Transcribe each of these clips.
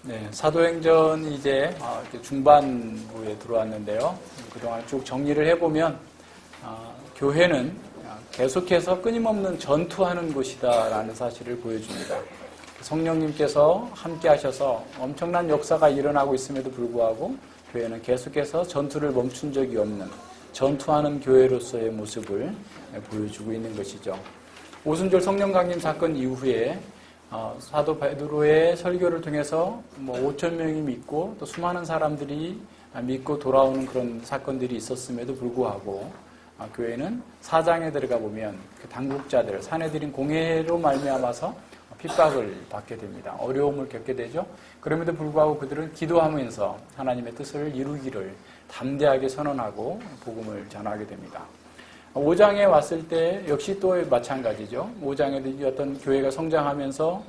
네, 사도행전 이제 이렇게 중반부에 들어왔는데요. 그동안 쭉 정리를 해보면 교회는 계속해서 끊임없는 전투하는 곳이다라는 사실을 보여줍니다. 성령님께서 함께 하셔서 엄청난 역사가 일어나고 있음에도 불구하고 교회는 계속해서 전투를 멈춘 적이 없는 전투하는 교회로서의 모습을 보여주고 있는 것이죠. 오순절 성령 강림 사건 이후에 사도 베드로의 설교를 통해서 5,000명이 믿고 또 수많은 사람들이 믿고 돌아오는 그런 사건들이 있었음에도 불구하고 교회는 사장에 들어가 보면 그 당국자들, 사내들인 공회로 말미암아서 핍박을 받게 됩니다. 어려움을 겪게 되죠. 그럼에도 불구하고 그들은 기도하면서 하나님의 뜻을 이루기를 담대하게 선언하고 복음을 전하게 됩니다. 5장에 왔을 때 역시 또 마찬가지죠. 5장에도 어떤 교회가 성장하면서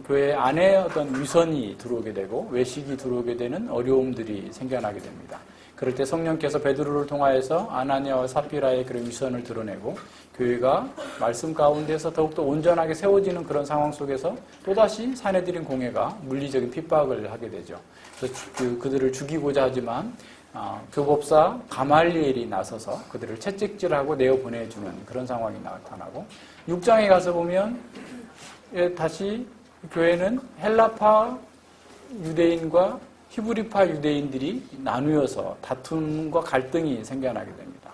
교회 안에 어떤 위선이 들어오게 되고 외식이 들어오게 되는 어려움들이 생겨나게 됩니다. 그럴 때 성령께서 베드로를 통하여서 아나니아와 삽비라의 그런 위선을 드러내고 교회가 말씀 가운데서 더욱더 온전하게 세워지는 그런 상황 속에서 또다시 사내들인 공회가 물리적인 핍박을 하게 되죠. 그들을 죽이고자 하지만 교법사 가말리엘이 나서서 그들을 채찍질하고 내어보내주는 그런 상황이 나타나고 6장에 가서 보면 다시 교회는 헬라파 유대인과 히브리파 유대인들이 나누어서 다툼과 갈등이 생겨나게 됩니다.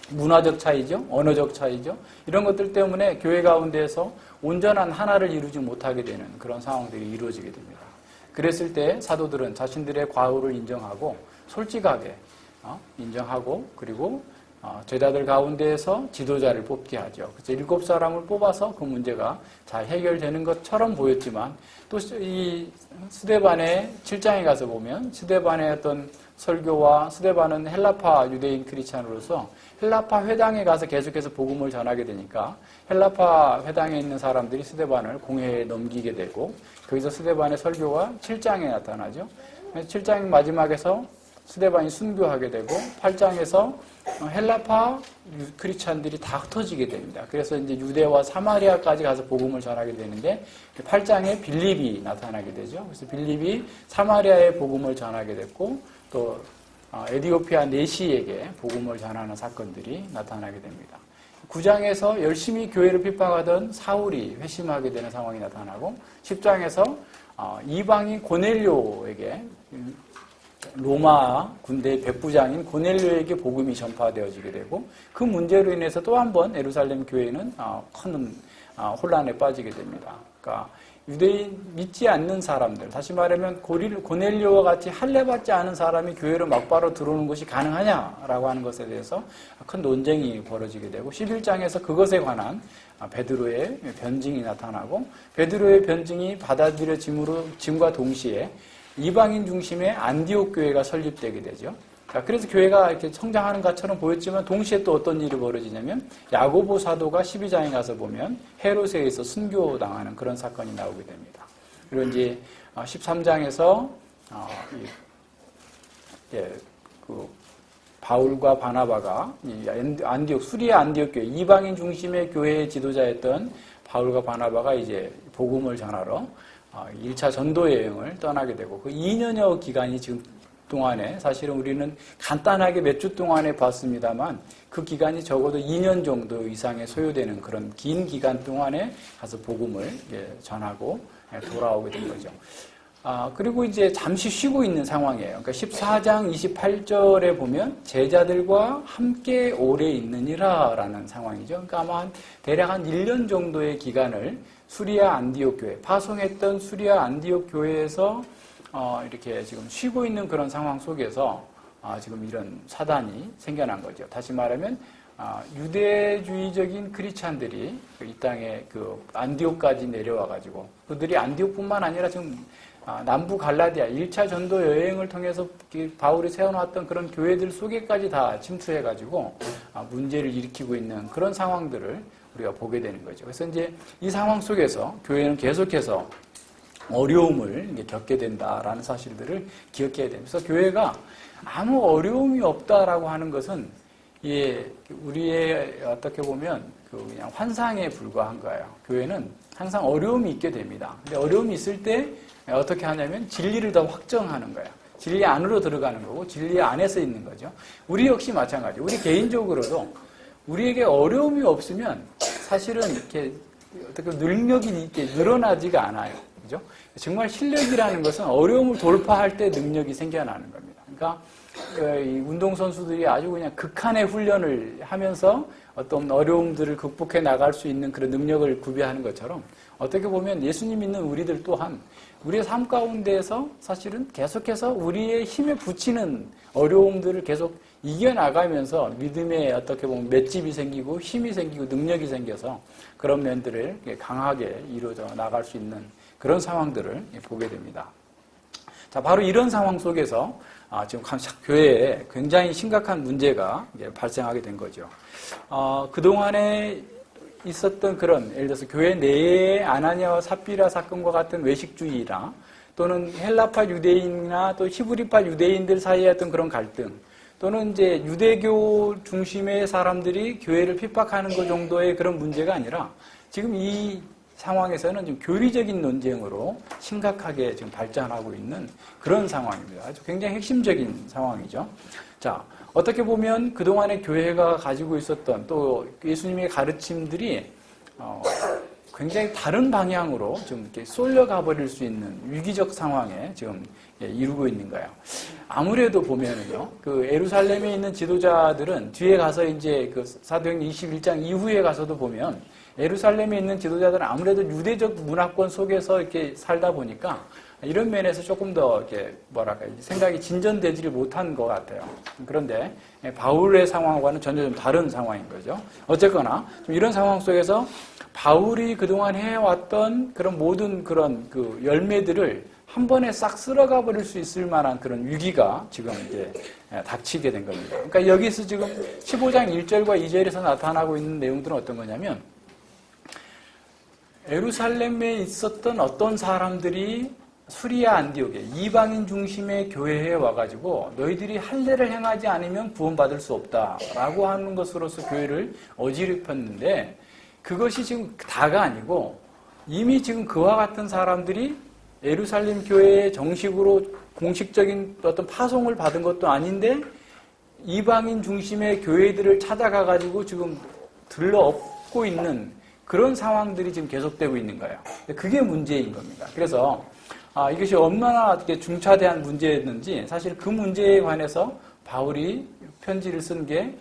문화적 차이죠. 언어적 차이죠. 이런 것들 때문에 교회 가운데에서 온전한 하나를 이루지 못하게 되는 그런 상황들이 이루어지게 됩니다. 그랬을 때 사도들은 자신들의 과오를 인정하고 솔직하게 인정하고 그리고 제자들 가운데에서 지도자를 뽑게 하죠. 그래서 7사람을 뽑아서 그 문제가 잘 해결되는 것처럼 보였지만 또 이 스데반의 7장에 가서 보면 스데반의 어떤 설교와 스데반은 헬라파 유대인 크리스찬으로서 헬라파 회당에 가서 계속해서 복음을 전하게 되니까 헬라파 회당에 있는 사람들이 스데반을 공회에 넘기게 되고 거기서 스데반의 설교가 7장에 나타나죠. 7장 마지막에서 스데반이 순교하게 되고 8장에서 헬라파 크리스찬들이 다 흩어지게 됩니다. 그래서 이제 유대와 사마리아까지 가서 복음을 전하게 되는데 8장에 빌립이 나타나게 되죠. 그래서 빌립이 사마리아의 복음을 전하게 됐고 또 에디오피아 내시에게 복음을 전하는 사건들이 나타나게 됩니다. 9장에서 열심히 교회를 핍박하던 사울이 회심하게 되는 상황이 나타나고 10장에서 이방인 고넬료에게 로마 군대의 백부장인 고넬료에게 복음이 전파되어지게 되고 그 문제로 인해서 또 한 번 예루살렘 교회는 큰 혼란에 빠지게 됩니다. 그러니까 유대인 믿지 않는 사람들, 다시 말하면 고넬료와 같이 할례받지 않은 사람이 교회로 막바로 들어오는 것이 가능하냐라고 하는 것에 대해서 큰 논쟁이 벌어지게 되고 11장에서 그것에 관한 베드로의 변증이 나타나고 베드로의 변증이 받아들여짐과 동시에 이방인 중심의 안디옥 교회가 설립되게 되죠. 그래서 교회가 이렇게 성장하는 것처럼 보였지만 동시에 또 어떤 일이 벌어지냐면 야고보 사도가 12장에 가서 보면 헤롯에 의해서 순교당하는 그런 사건이 나오게 됩니다. 그리고 이제 13장에서 바울과 바나바가 안디옥 수리아 안디옥 교회 이방인 중심의 교회의 지도자였던 바울과 바나바가 이제 복음을 전하러 1차 전도 여행을 떠나게 되고 그 2년여 기간이 지금 동안에 사실은 우리는 간단하게 몇 주 동안에 봤습니다만 그 기간이 적어도 2년 정도 이상의 소요되는 그런 긴 기간 동안에 가서 복음을 전하고 돌아오게 된 거죠. 그리고 이제 잠시 쉬고 있는 상황이에요. 그러니까 14장 28절에 보면 제자들과 함께 오래 있느니라 라는 상황이죠. 그러니까 아마 대략 한 1년 정도의 기간을 수리아 안디옥 교회, 파송했던 수리아 안디옥 교회에서 이렇게 지금 쉬고 있는 그런 상황 속에서 지금 이런 사단이 생겨난 거죠. 다시 말하면 유대주의적인 크리스찬들이 이 땅에 그 안디옥까지 내려와가지고 그들이 안디옥뿐만 아니라 지금 남부 갈라디아 1차 전도 여행을 통해서 바울이 세워놨던 그런 교회들 속에까지 다 침투해가지고 문제를 일으키고 있는 그런 상황들을 우리가 보게 되는 거죠. 그래서 이제 이 상황 속에서 교회는 계속해서 어려움을 겪게 된다라는 사실들을 기억해야 됩니다. 그래서 교회가 아무 어려움이 없다라고 하는 것은 우리의 어떻게 보면 그냥 환상에 불과한 거예요. 교회는 항상 어려움이 있게 됩니다. 근데 어려움이 있을 때 어떻게 하냐면 진리를 더 확정하는 거예요. 진리 안으로 들어가는 거고 진리 안에서 있는 거죠. 우리 역시 마찬가지. 우리 개인적으로도 우리에게 어려움이 없으면 사실은 이렇게 어떻게 능력이 이렇게 늘어나지가 않아요. 그죠? 정말 실력이라는 것은 어려움을 돌파할 때 능력이 생겨나는 겁니다. 그러니까 이 운동선수들이 아주 그냥 극한의 훈련을 하면서 어떤 어려움들을 극복해 나갈 수 있는 그런 능력을 구비하는 것처럼 어떻게 보면 예수님 믿는 우리들 또한 우리의 삶 가운데에서 사실은 계속해서 우리의 힘에 부치는 어려움들을 계속 이겨나가면서 믿음에 어떻게 보면 맷집이 생기고 힘이 생기고 능력이 생겨서 그런 면들을 강하게 이루어져 나갈 수 있는 그런 상황들을 보게 됩니다. 자, 바로 이런 상황 속에서 지금 교회에 굉장히 심각한 문제가 발생하게 된 거죠. 그동안에 있었던 그런, 예를 들어서 교회 내에 아나니아와 삽비라 사건과 같은 외식주의나 또는 헬라파 유대인이나 또 히브리파 유대인들 사이에 어떤 그런 갈등, 또는 이제 유대교 중심의 사람들이 교회를 핍박하는 것 정도의 그런 문제가 아니라 지금 이 상황에서는 좀 교리적인 논쟁으로 심각하게 지금 발전하고 있는 그런 상황입니다. 아주 굉장히 핵심적인 상황이죠. 자, 어떻게 보면 그동안의 교회가 가지고 있었던 또 예수님의 가르침들이 굉장히 다른 방향으로 좀 이렇게 쏠려가 버릴 수 있는 위기적 상황에 지금 이루고 있는 거예요. 아무래도 보면은요, 그 예루살렘에 있는 지도자들은 뒤에 가서 이제 그 사도행전 21장 이후에 가서도 보면 예루살렘에 있는 지도자들은 아무래도 유대적 문화권 속에서 이렇게 살다 보니까 이런 면에서 조금 더 이렇게 뭐랄까 생각이 진전되지를 못한 것 같아요. 그런데 바울의 상황과는 전혀 좀 다른 상황인 거죠. 어쨌거나 좀 이런 상황 속에서 바울이 그동안 해왔던 그런 모든 그런 그 열매들을 한 번에 싹 쓸어가 버릴 수 있을 만한 그런 위기가 지금 이제 닥치게 된 겁니다. 그러니까 여기서 지금 15장 1절과 2절에서 나타나고 있는 내용들은 어떤 거냐면 예루살렘에 있었던 어떤 사람들이 수리아 안디옥에 이방인 중심의 교회에 와가지고 너희들이 할례를 행하지 않으면 구원받을 수 없다라고 하는 것으로서 교회를 어지럽혔는데 그것이 지금 다가 아니고 이미 지금 그와 같은 사람들이 예루살렘 교회에 정식으로 공식적인 어떤 파송을 받은 것도 아닌데 이방인 중심의 교회들을 찾아가가지고 지금 들러엎고 있는 그런 상황들이 지금 계속되고 있는 거예요. 그게 문제인 겁니다. 그래서 이것이 얼마나 중차대한 문제였는지 사실 그 문제에 관해서 바울이 편지를 쓴 게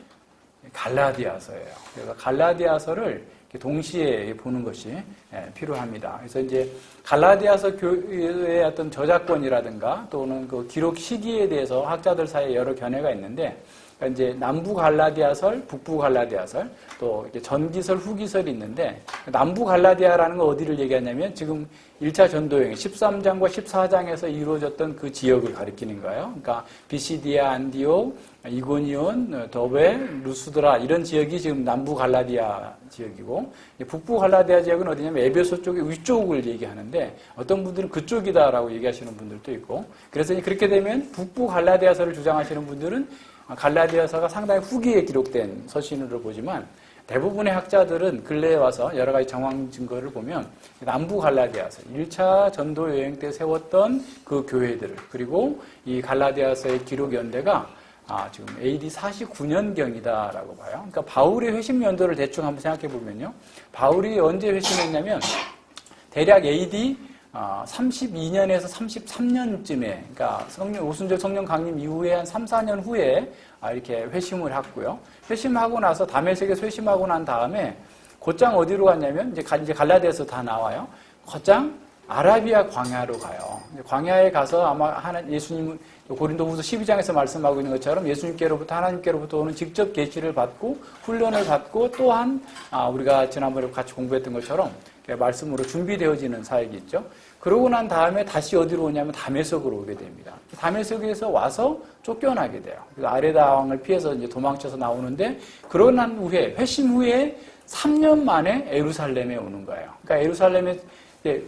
갈라디아서예요. 그래서 갈라디아서를 동시에 보는 것이 필요합니다. 그래서 이제 갈라디아서 교회의 어떤 저작권이라든가 또는 그 기록 시기에 대해서 학자들 사이에 여러 견해가 있는데 그러니까 이제 남부 갈라디아설, 북부 갈라디아설, 또 이렇게 전기설, 후기설이 있는데 남부 갈라디아라는 건 어디를 얘기하냐면 지금 1차 전도여행 13장과 14장에서 이루어졌던 그 지역을 가리키는 거예요. 그러니까 비시디아, 안디옥, 이고니온, 더베, 루스드라 이런 지역이 지금 남부 갈라디아 지역이고 북부 갈라디아 지역은 어디냐면 에베소 쪽의 위쪽을 얘기하는데 어떤 분들은 그쪽이다라고 얘기하시는 분들도 있고 그래서 그렇게 되면 북부 갈라디아서를 주장하시는 분들은 갈라디아서가 상당히 후기에 기록된 서신으로 보지만 대부분의 학자들은 근래에 와서 여러 가지 정황 증거를 보면 남부 갈라디아서 1차 전도 여행 때 세웠던 그 교회들을 그리고 이 갈라디아서의 기록 연대가 지금 AD 49년경이다라고 봐요. 그러니까 바울의 회심 연도를 대충 한번 생각해 보면요. 바울이 언제 회심했냐면 대략 AD 32년에서 33년쯤에, 그러니까 오순절 성령 강림 이후에 한 3, 4년 후에 이렇게 회심을 했고요. 회심하고 나서 다메섹에서 회심하고 난 다음에 곧장 어디로 갔냐면 이제 갈라디아에서 다 나와요. 곧장 아라비아 광야로 가요. 광야에 가서 아마 예수님 고린도후서 12장에서 말씀하고 있는 것처럼 예수님께로부터 하나님께로부터 오는 직접 계시를 받고 훈련을 받고 또한 우리가 지난번에 같이 공부했던 것처럼 말씀으로 준비되어지는 사역이 있죠. 그러고 난 다음에 다시 어디로 오냐면 다메섹으로 오게 됩니다. 다메섹에서 와서 쫓겨나게 돼요. 아레다 왕을 피해서 이제 도망쳐서 나오는데 그러고 난 후에 회심 후에 3년 만에 예루살렘에 오는 거예요. 그러니까 예루살렘에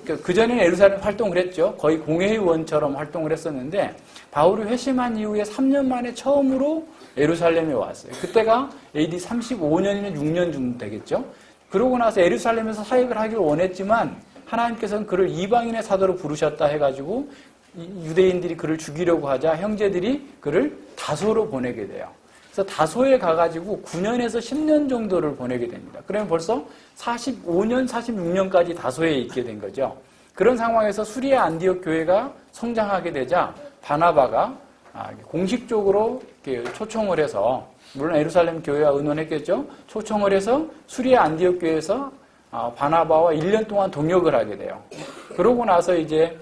그전에는 예루살렘 활동을 했죠. 거의 공회의원처럼 활동을 했었는데 바울이 회심한 이후에 3년 만에 처음으로 예루살렘에 왔어요. 그때가 AD 35년이나 6년 정도 되겠죠. 그러고 나서 예루살렘에서 사역을 하기를 원했지만 하나님께서는 그를 이방인의 사도로 부르셨다 해가지고 유대인들이 그를 죽이려고 하자 형제들이 그를 다소로 보내게 돼요. 그래서 다소에 가가지고 9년에서 10년 정도를 보내게 됩니다. 그러면 벌써 45년, 46년까지 다소에 있게 된 거죠. 그런 상황에서 수리아 안디옥 교회가 성장하게 되자 바나바가 공식적으로 초청을 해서, 물론 예루살렘 교회와 의논했겠죠. 초청을 해서 수리아 안디옥 교회에서 바나바와 1년 동안 동역을 하게 돼요. 그러고 나서 이제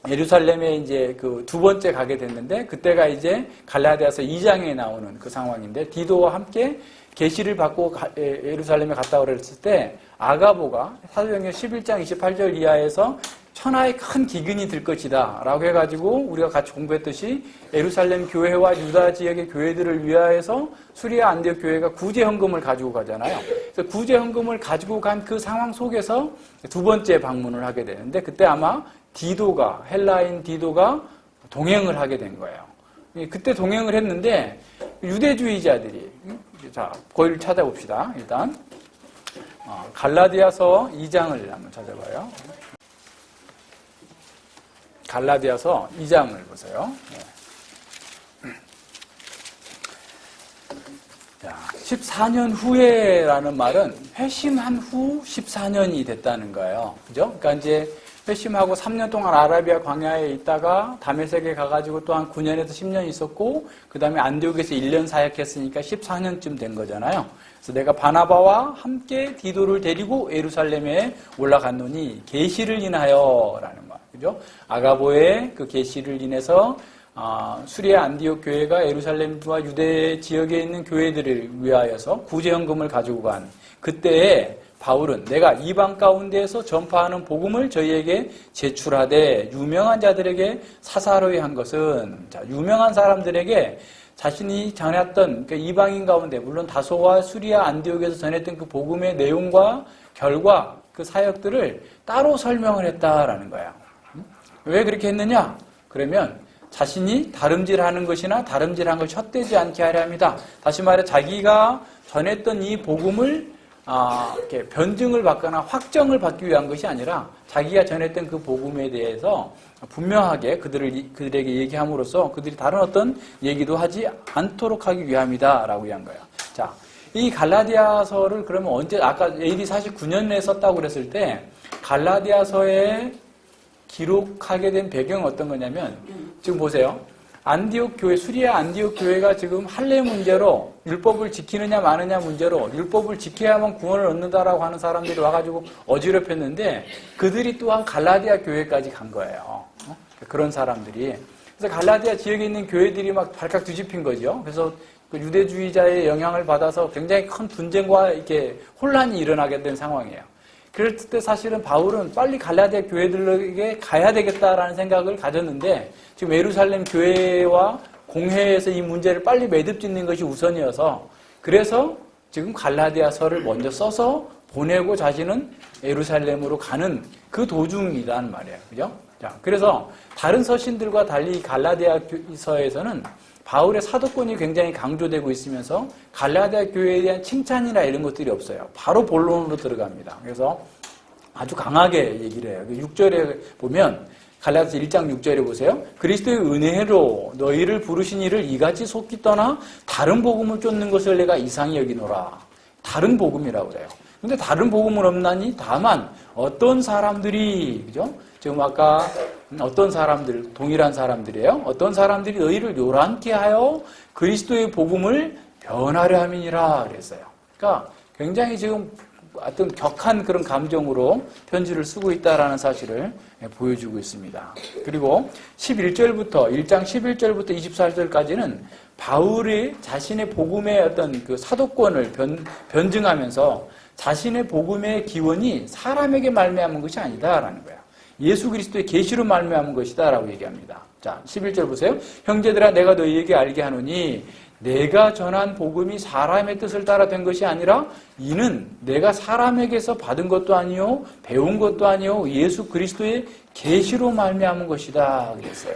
예루살렘에 이제 그 두 번째 가게 됐는데, 그때가 이제 갈라디아서 2장에 나오는 그 상황인데, 디도와 함께 계시를 받고 예루살렘에 갔다 그랬을 때 아가보가 사도행전 11장 28절 이하에서 천하에 큰 기근이 들 것이다 라고 해가지고 우리가 같이 공부했듯이 예루살렘 교회와 유다 지역의 교회들을 위하여서 수리아 안디옥 교회가 구제 헌금을 가지고 가잖아요. 그래서 구제 헌금을 가지고 간 그 상황 속에서 두 번째 방문을 하게 되는데, 그때 아마 디도가, 헬라인 디도가 동행을 하게 된 거예요. 그때 동행을 했는데 유대주의자들이, 자, 거기를 찾아봅시다. 일단 갈라디아서 2장을 한번 찾아봐요. 갈라디아서 2장을 보세요. 자, 14년 후에라는 말은 회심한 후 14년이 됐다는 거예요. 그죠? 그러니까 이제 회심하고 3년 동안 아라비아 광야에 있다가 다메섹에 가가지고 또 한 9년에서 10년 있었고, 그 다음에 안디옥에서 1년 사역했으니까 14년쯤 된 거잖아요. 그래서 내가 바나바와 함께 디도를 데리고 예루살렘에 올라갔노니 계시를 인하여라는 말, 그죠? 아가보의 그 계시를 인해서 수리아 안디옥 교회가 예루살렘과 유대 지역에 있는 교회들을 위하여서 구제헌금을 가지고 간 그때에 바울은 내가 이방 가운데에서 전파하는 복음을 저희에게 제출하되 유명한 자들에게 사사로이 한 것은, 자, 유명한 사람들에게 자신이 전했던 그 이방인 가운데, 물론 다소와 수리아 안디옥에서 전했던 그 복음의 내용과 결과, 그 사역들을 따로 설명을 했다라는 거야. 왜 그렇게 했느냐? 그러면 자신이 다름질하는 것이나 다름질한 걸 헛되지 않게 하려 합니다. 다시 말해 자기가 전했던 이 복음을 이렇게 변증을 받거나 확정을 받기 위한 것이 아니라 자기가 전했던 그 복음에 대해서 분명하게 그들에게 얘기함으로써 그들이 다른 어떤 얘기도 하지 않도록 하기 위함이다라고 위한 거예요. 자, 이 갈라디아서를 그러면 언제, 아까 AD 49년에 썼다고 그랬을 때 갈라디아서에 기록하게 된 배경은 어떤 거냐면, 지금 보세요. 안디옥 교회, 수리아 안디옥 교회가 지금 할례 문제로 율법을 지키느냐 마느냐 문제로 율법을 지켜야만 구원을 얻는다라고 하는 사람들이 와가지고 어지럽혔는데, 그들이 또한 갈라디아 교회까지 간 거예요. 그런 사람들이. 그래서 갈라디아 지역에 있는 교회들이 막 발칵 뒤집힌 거죠. 그래서 그 유대주의자의 영향을 받아서 굉장히 큰 분쟁과 이렇게 혼란이 일어나게 된 상황이에요. 그럴 때 사실은 바울은 빨리 갈라디아 교회들에게 가야 되겠다라는 생각을 가졌는데, 지금 예루살렘 교회와 공회에서 이 문제를 빨리 매듭짓는 것이 우선이어서, 그래서 지금 갈라디아서를 먼저 써서 보내고 자신은 예루살렘으로 가는 그 도중이라는 말이에요. 그죠? 자, 그래서 다른 서신들과 달리 갈라디아서에서는 바울의 사도권이 굉장히 강조되고 있으면서 갈라디아 교회에 대한 칭찬이나 이런 것들이 없어요. 바로 본론으로 들어갑니다. 그래서 아주 강하게 얘기를 해요. 6절에 보면, 갈라디아서 1장 6절에 보세요. 그리스도의 은혜로 너희를 부르신 이를 이같이 속기 떠나 다른 복음을 쫓는 것을 내가 이상히 여기노라. 다른 복음이라고 그래요. 근데 다른 복음은 없나니 다만 어떤 사람들이, 그죠? 지금 아까 어떤 사람들, 동일한 사람들이에요. 어떤 사람들이 너희를 요란케 하여 그리스도의 복음을 변하려 함이니라 그랬어요. 그러니까 굉장히 지금 어떤 격한 그런 감정으로 편지를 쓰고 있다라는 사실을 보여주고 있습니다. 그리고 11장 11절부터 24절까지는 바울이 자신의 복음의 어떤 그 사도권을 변증하면서 자신의 복음의 기원이 사람에게 말미암은 것이 아니다라는 거야. 예수 그리스도의 계시로 말미암은 것이다라고 얘기합니다. 자, 11절 보세요. 형제들아, 내가 너희에게 알게 하노니 내가 전한 복음이 사람의 뜻을 따라 된 것이 아니라 이는 내가 사람에게서 받은 것도 아니요 배운 것도 아니요 예수 그리스도의 계시로 말미암은 것이다 그랬어요.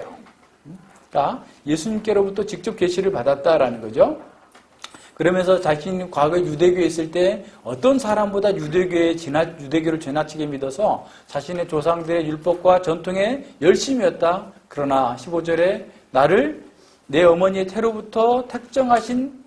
그러니까 예수님께로부터 직접 계시를 받았다라는 거죠. 그러면서 자신이 과거 유대교에 있을 때 어떤 사람보다 유대교를 지나치게 믿어서 자신의 조상들의 율법과 전통에 열심이었다. 그러나 15절에 나를 내 어머니의 태로부터 택정하신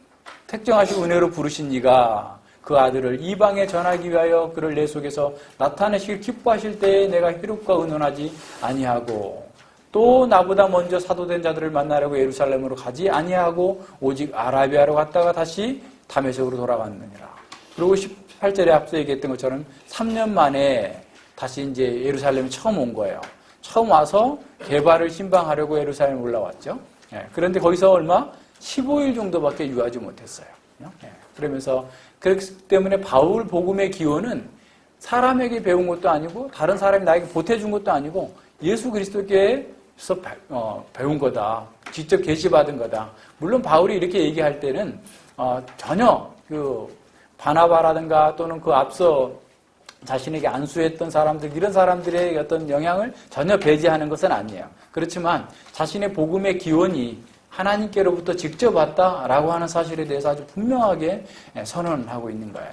은혜로 부르신 이가 그 아들을 이방에 전하기 위하여 그를 내 속에서 나타내시길 기뻐하실 때에 내가 희락과 의논하지 아니하고 또 나보다 먼저 사도된 자들을 만나려고 예루살렘으로 가지 아니하고 오직 아라비아로 갔다가 다시 다메섹으로 돌아갔느니라. 그리고 18절에 앞서 얘기했던 것처럼 3년 만에 다시 이제 예루살렘에 처음 온 거예요. 처음 와서 개발을 신방하려고 예루살렘에 올라왔죠. 그런데 거기서 얼마? 15일 정도밖에 유하지 못했어요. 그러면서 그렇기 때문에 바울 복음의 기원은 사람에게 배운 것도 아니고 다른 사람이 나에게 보태준 것도 아니고 예수 그리스도께서 배운 거다. 직접 계시받은 거다. 물론 바울이 이렇게 얘기할 때는 전혀 그 바나바라든가 또는 그 앞서 자신에게 안수했던 사람들 이런 사람들의 어떤 영향을 전혀 배제하는 것은 아니에요. 그렇지만 자신의 복음의 기원이 하나님께로부터 직접 왔다라고 하는 사실에 대해서 아주 분명하게 선언하고 있는 거예요.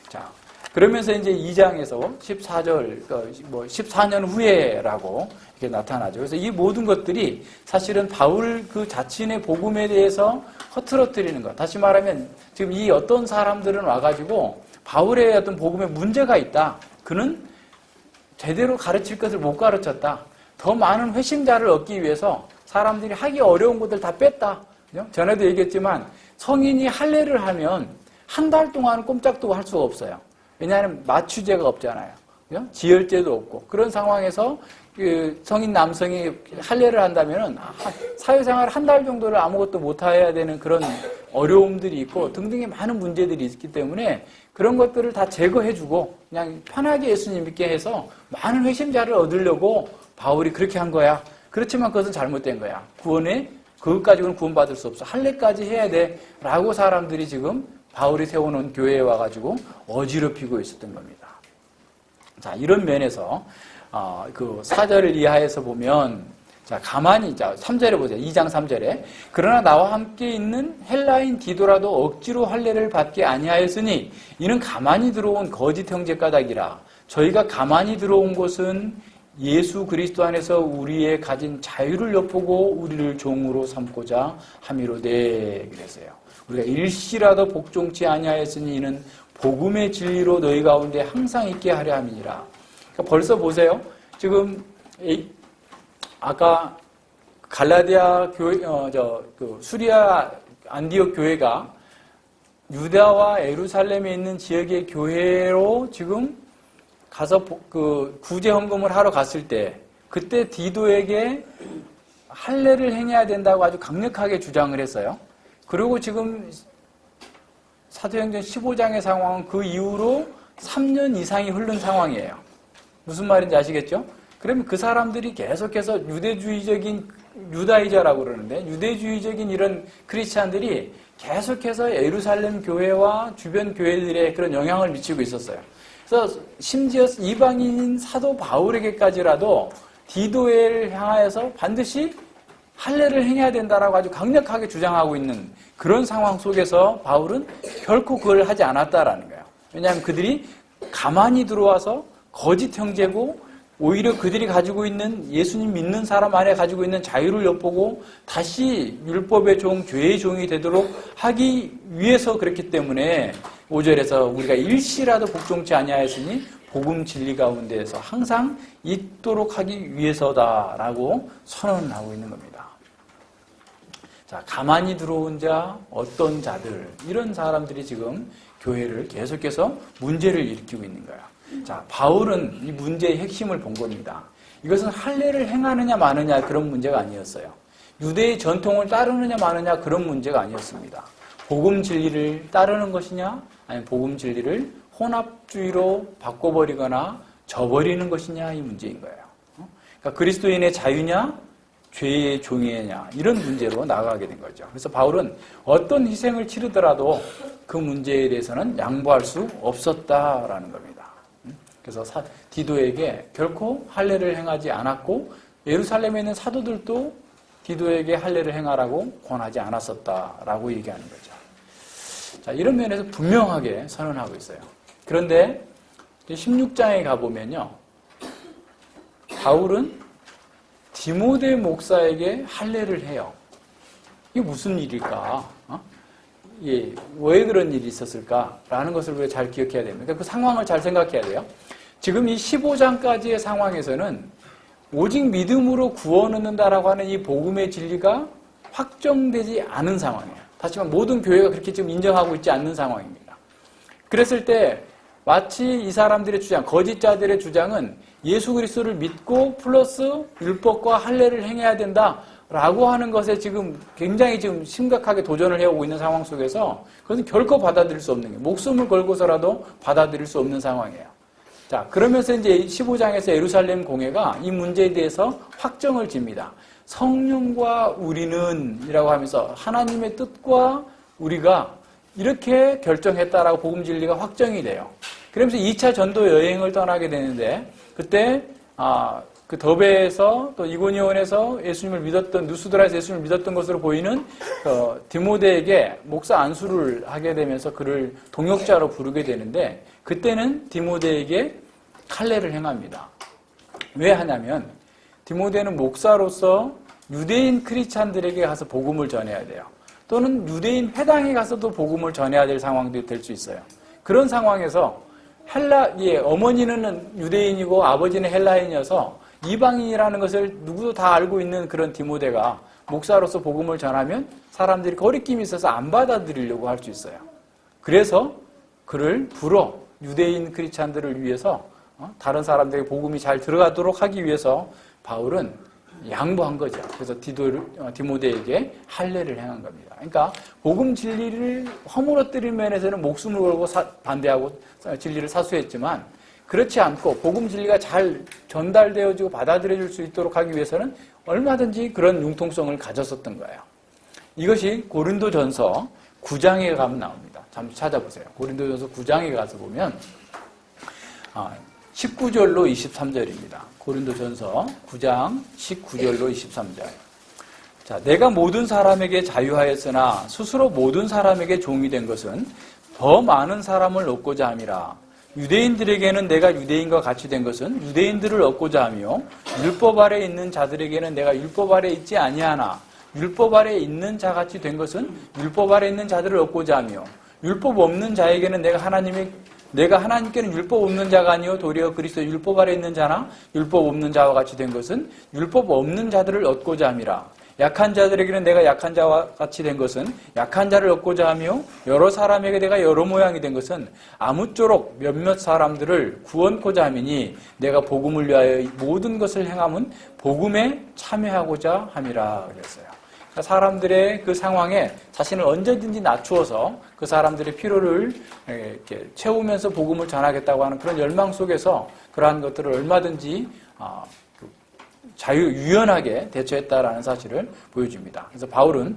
자, 그러면서 이제 2장에서 14절, 14년 후에라고 이렇게 나타나죠. 그래서 이 모든 것들이 사실은 바울 그 자신의 복음에 대해서 허틀어뜨리는 것. 다시 말하면 지금 이 어떤 사람들은 와가지고 바울의 어떤 복음에 문제가 있다. 그는 제대로 가르칠 것을 못 가르쳤다. 더 많은 회심자를 얻기 위해서 사람들이 하기 어려운 것들 다 뺐다. 전에도 얘기했지만 성인이 할례를 하면 한 달 동안은 꼼짝도 할 수가 없어요. 왜냐하면 마취제가 없잖아요. 지혈제도 없고 그런 상황에서 그 성인 남성이 할례를 한다면은 사회생활 한 달 정도를 아무것도 못 해야 되는 그런 어려움들이 있고 등등의 많은 문제들이 있기 때문에 그런 것들을 다 제거해주고 그냥 편하게 예수님 믿게 해서 많은 회심자를 얻으려고 바울이 그렇게 한 거야. 그렇지만 그것은 잘못된 거야. 그것 가지고는 구원받을 수 없어. 할례까지 해야 돼. 라고 사람들이 지금 바울이 세워놓은 교회에 와가지고 어지럽히고 있었던 겁니다. 자, 이런 면에서, 그 4절을 이하에서 보면, 자, 가만히, 3절에 보세요. 2장 3절에. 그러나 나와 함께 있는 헬라인 디도라도 억지로 할례를 받게 아니하였으니, 이는 가만히 들어온 거짓 형제 까닭이라. 저희가 가만히 들어온 것은 예수 그리스도 안에서 우리의 가진 자유를 엿보고 우리를 종으로 삼고자 함이로되 그랬어요. 우리가 일시라도 복종치 아니하였으니 이는 복음의 진리로 너희 가운데 항상 있게 하려 함이니라. 그러니까 벌써 보세요. 지금 아까 갈라디아 교회, 수리아 안디옥 교회가 유다와 예루살렘에 있는 지역의 교회로 지금 가서 그 구제 헌금을 하러 갔을 때 그때 디도에게 할례를 행해야 된다고 아주 강력하게 주장을 했어요. 그리고 지금 사도행전 15장의 상황은 그 이후로 3년 이상이 흐른 상황이에요. 무슨 말인지 아시겠죠? 그러면 그 사람들이 계속해서 유다이자라고 그러는데 유대주의적인 이런 크리스찬들이 계속해서 예루살렘 교회와 주변 교회들의 그런 영향을 미치고 있었어요. 그래서 심지어 이방인인 사도 바울에게까지라도 디도를 향하여서 반드시 할례를 행해야 된다라고 아주 강력하게 주장하고 있는 그런 상황 속에서 바울은 결코 그걸 하지 않았다라는 거예요. 왜냐하면 그들이 가만히 들어와서 거짓 형제고 오히려 그들이 가지고 있는 예수님 믿는 사람 안에 가지고 있는 자유를 엿보고 다시 율법의 종, 죄의 종이 되도록 하기 위해서 그랬기 때문에 5절에서 우리가 일시라도 복종치 아니하였으니 복음 진리 가운데에서 항상 있도록 하기 위해서다라고 선언하고 있는 겁니다. 자, 가만히 들어온 자, 어떤 자들 이런 사람들이 지금 교회를 계속해서 문제를 일으키고 있는 거야. 자, 바울은 이 문제의 핵심을 본 겁니다. 이것은 할례를 행하느냐 마느냐 그런 문제가 아니었어요. 유대의 전통을 따르느냐 마느냐 그런 문제가 아니었습니다. 복음 진리를 따르는 것이냐 아니면 복음 진리를 혼합주의로 바꿔버리거나 저버리는 것이냐 이 문제인 거예요. 그러니까 그리스도인의 자유냐 죄의 종이냐 이런 문제로 나아가게 된 거죠. 그래서 바울은 어떤 희생을 치르더라도 그 문제에 대해서는 양보할 수 없었다라는 겁니다. 그래서 디도에게 결코 할례를 행하지 않았고 예루살렘에 있는 사도들도 디도에게 할례를 행하라고 권하지 않았었다라고 얘기하는 거죠. 자, 이런 면에서 분명하게 선언하고 있어요. 그런데 16장에 가보면요. 바울은 디모데 목사에게 할례를 해요. 이게 무슨 일일까? 예, 왜 그런 일이 있었을까라는 것을 우리가 잘 기억해야 됩니다. 그러니까 그 상황을 잘 생각해야 돼요. 지금 이 15장까지의 상황에서는 오직 믿음으로 구원 얻는다라고 하는 이 복음의 진리가 확정되지 않은 상황이에요. 다시 말하면 모든 교회가 그렇게 지금 인정하고 있지 않는 상황입니다. 그랬을 때 마치 이 사람들의 주장, 거짓자들의 주장은 예수 그리스도를 믿고 플러스 율법과 할례를 행해야 된다라고 하는 것에 지금 굉장히 지금 심각하게 도전을 해오고 있는 상황 속에서 그것은 결코 받아들일 수 없는 게 목숨을 걸고서라도 받아들일 수 없는 상황이에요. 자, 그러면서 이제 15장에서 예루살렘 공회가 이 문제에 대해서 확정을 집니다. 성령과 우리는 이라고 하면서 하나님의 뜻과 우리가 이렇게 결정했다라고 복음 진리가 확정이 돼요. 그러면서 2차 전도 여행을 떠나게 되는데 그때 그 더베에서 또 이고니온에서 예수님을 믿었던 누스드라에서 예수님을 믿었던 것으로 보이는 디모데에게 목사 안수를 하게 되면서 그를 동역자로 부르게 되는데 그때는 디모데에게 할례를 행합니다. 왜 하냐면 디모데는 목사로서 유대인 크리스찬들에게 가서 복음을 전해야 돼요. 또는 유대인 회당에 가서도 복음을 전해야 될 상황도 될 수 있어요. 그런 상황에서 어머니는 유대인이고 아버지는 헬라인이어서 이방인이라는 것을 누구도 다 알고 있는 그런 디모데가 목사로서 복음을 전하면 사람들이 거리낌이 있어서 안 받아들이려고 할 수 있어요. 그래서 그를 불어 유대인 크리스찬들을 위해서 다른 사람들에게 복음이 잘 들어가도록 하기 위해서 바울은 양보한 거죠. 그래서 디모데에게 할례를 행한 겁니다. 그러니까 복음 진리를 허물어뜨린 면에서는 목숨을 걸고 반대하고 진리를 사수했지만 그렇지 않고 복음 진리가 잘 전달되어지고 받아들여질 수 있도록 하기 위해서는 얼마든지 그런 융통성을 가졌었던 거예요. 이것이 고린도전서 9장에 가면 나옵니다. 잠시 찾아보세요. 고린도전서 9장에 가서 보면 19절로 23절입니다. 고린도전서 9장 19절로 23절. 자, 내가 모든 사람에게 자유하였으나 스스로 모든 사람에게 종이 된 것은 더 많은 사람을 얻고자 함이라. 유대인들에게는 내가 유대인과 같이 된 것은 유대인들을 얻고자 하며 율법 아래 있는 자들에게는 내가 율법 아래 있지 아니하나 율법 아래 있는 자같이 된 것은 율법 아래 있는 자들을 얻고자 하며 율법 없는 자에게는 내가 하나님께는 율법 없는 자가 아니요 도리어 그리스도 율법 아래 있는 자나 율법 없는 자와 같이 된 것은 율법 없는 자들을 얻고자 함이라. 약한 자들에게는 내가 약한 자와 같이 된 것은 약한 자를 얻고자 하며 여러 사람에게 내가 여러 모양이 된 것은 아무쪼록 몇몇 사람들을 구원코자 함이니 내가 복음을 위하여 모든 것을 행함은 복음에 참여하고자 함이라 그랬어요. 그러니까 사람들의 그 상황에 자신을 언제든지 낮추어서 그 사람들의 필요를 이렇게 채우면서 복음을 전하겠다고 하는 그런 열망 속에서 그러한 것들을 얼마든지 유연하게 대처했다라는 사실을 보여줍니다. 그래서 바울은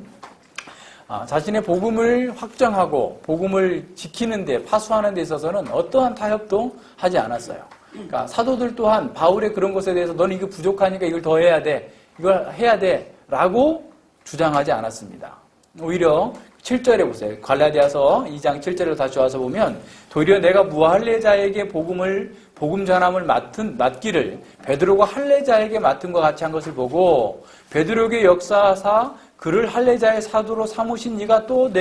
자신의 복음을 확정하고 복음을 지키는 데 파수하는 데 있어서는 어떠한 타협도 하지 않았어요. 그러니까 사도들 또한 바울의 그런 것에 대해서 너는 이거 부족하니까 이걸 더 해야 돼. 이걸 해야 돼. 라고 주장하지 않았습니다. 오히려 7절에 보세요. 갈라디아서 2장 7절을 다시 와서 보면 도리어 내가 무할례자에게 복음 전함을 맡기를 베드로가 할례자에게 맡은 것 같이 한 것을 보고 베드로에게 역사하사 그를 할례자의 사도로 삼으신 이가 또한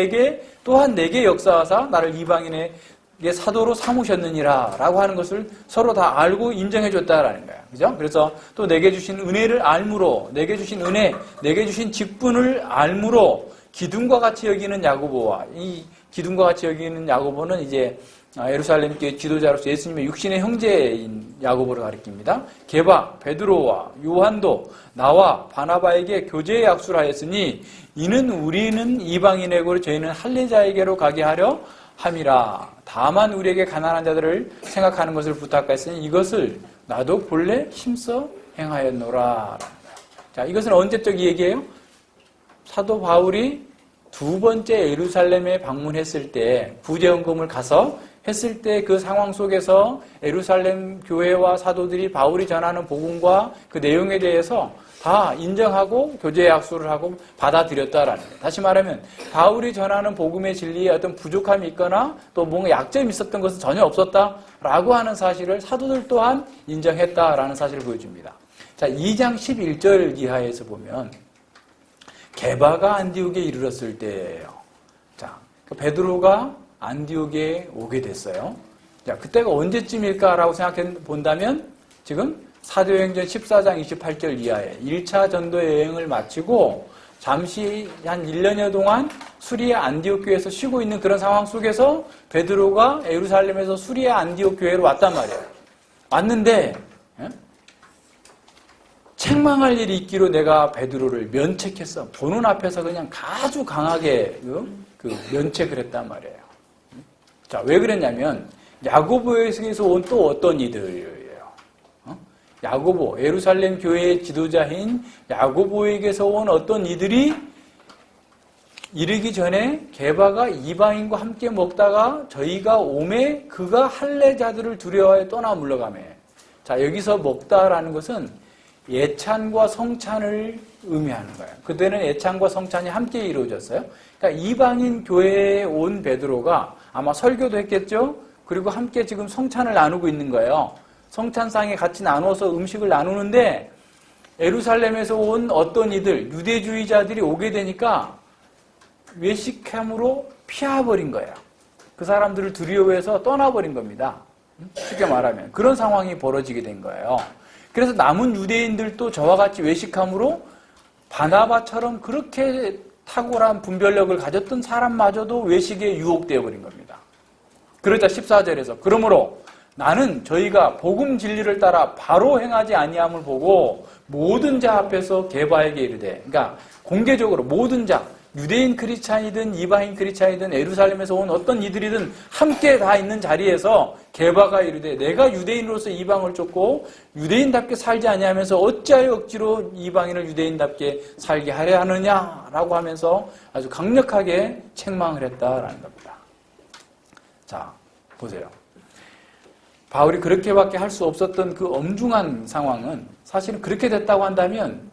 내게 역사하사 나를 이방인에게 사도로 삼으셨느니라 라고 하는 것을 서로 다 알고 인정해 줬다라는 거예요. 그죠? 그래서 또 내게 주신 은혜를 알므로 내게 주신 은혜, 내게 주신 직분을 알므로 기둥과 같이 여기는 야고보와 이 기둥과 같이 여기는 야고보는 이제 예루살렘 교회 지도자로서 예수님의 육신의 형제인 야고보를 가리킵니다. 게바, 베드로와 요한도 나와 바나바에게 교제의 약수를 하였으니 이는 우리는 이방인에게로 저희는 할례자에게로 가게 하려 함이라. 다만 우리에게 가난한 자들을 생각하는 것을 부탁하였으니 이것을 나도 본래 힘써 행하였노라. 자, 이것은 언제적 얘기예요? 사도 바울이 두 번째 예루살렘에 방문했을 때 구제헌금을 가서 했을 때 그 상황 속에서 예루살렘 교회와 사도들이 바울이 전하는 복음과 그 내용에 대해서 다 인정하고 교제 약속을 하고 받아들였다라는 거예요. 다시 말하면 바울이 전하는 복음의 진리에 어떤 부족함이 있거나 또 뭔가 약점이 있었던 것은 전혀 없었다라고 하는 사실을 사도들 또한 인정했다라는 사실을 보여줍니다. 자, 2장 11절 이하에서 보면 게바가 안디옥에 이르렀을 때예요. 자, 베드로가 안디옥에 오게 됐어요. 자, 그때가 언제쯤일까라고 생각해 본다면 지금 사도행전 14장 28절 이하에 1차 전도 여행을 마치고 잠시 한 1년여 동안 수리아 안디옥 교회에서 쉬고 있는 그런 상황 속에서 베드로가 예루살렘에서 수리아 안디옥 교회로 왔단 말이에요. 왔는데 책망할 일이 있기로 내가 베드로를 면책했어. 보는 앞에서 그냥 아주 강하게 면책을 했단 말이에요. 자, 왜 그랬냐면 야고보에서 온 또 어떤 이들이에요. 야고보, 예루살렘 교회의 지도자인 야고보에게서 온 어떤 이들이 이르기 전에 게바가 이방인과 함께 먹다가 저희가 오매 그가 할례자들을 두려워해 떠나 물러가매. 자, 여기서 먹다라는 것은 예찬과 성찬을 의미하는 거예요. 그때는 예찬과 성찬이 함께 이루어졌어요. 그러니까 이방인 교회에 온 베드로가 아마 설교도 했겠죠. 그리고 함께 지금 성찬을 나누고 있는 거예요. 성찬상에 같이 나눠서 음식을 나누는데 예루살렘에서 온 어떤 이들, 유대주의자들이 오게 되니까 외식함으로 피해버린 거예요. 그 사람들을 두려워해서 떠나버린 겁니다. 쉽게 말하면 그런 상황이 벌어지게 된 거예요. 그래서 남은 유대인들도 저와 같이 외식함으로 바나바처럼 그렇게 탁월한 분별력을 가졌던 사람마저도 외식에 유혹되어 버린 겁니다. 그러자 14절에서 그러므로 나는 저희가 복음 진리를 따라 바로 행하지 아니함을 보고 모든 자 앞에서 게바에게 이르되, 그러니까 공개적으로 모든 자, 유대인 크리스찬이든 이방인 크리스찬이든 예루살렘에서 온 어떤 이들이든 함께 다 있는 자리에서 게바가 이르되 내가 유대인으로서 이방을 쫓고 유대인답게 살지 아니하면서 어찌하여 억지로 이방인을 유대인답게 살게 하려 하느냐라고 하면서 아주 강력하게 책망을 했다라는 겁니다. 자, 보세요. 바울이 그렇게밖에 할 수 없었던 그 엄중한 상황은 사실은 그렇게 됐다고 한다면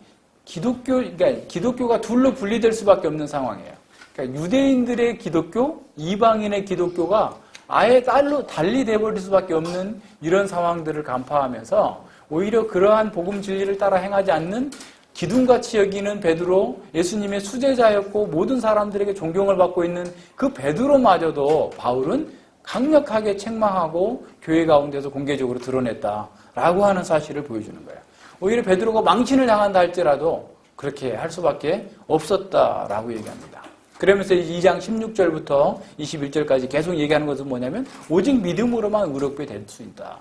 그러니까 기독교가 둘로 분리될 수밖에 없는 상황이에요. 그러니까 유대인들의 기독교, 이방인의 기독교가 아예 달리 돼버릴 수밖에 없는 이런 상황들을 간파하면서 오히려 그러한 복음 진리를 따라 행하지 않는 기둥같이 여기는 베드로, 예수님의 수제자였고 모든 사람들에게 존경을 받고 있는 그 베드로마저도 바울은 강력하게 책망하고 교회 가운데서 공개적으로 드러냈다라고 하는 사실을 보여주는 거예요. 오히려 베드로가 망신을 당한다 할지라도 그렇게 할 수밖에 없었다라고 얘기합니다. 그러면서 2장 16절부터 21절까지 계속 얘기하는 것은 뭐냐면 오직 믿음으로만 의롭게 될 수 있다.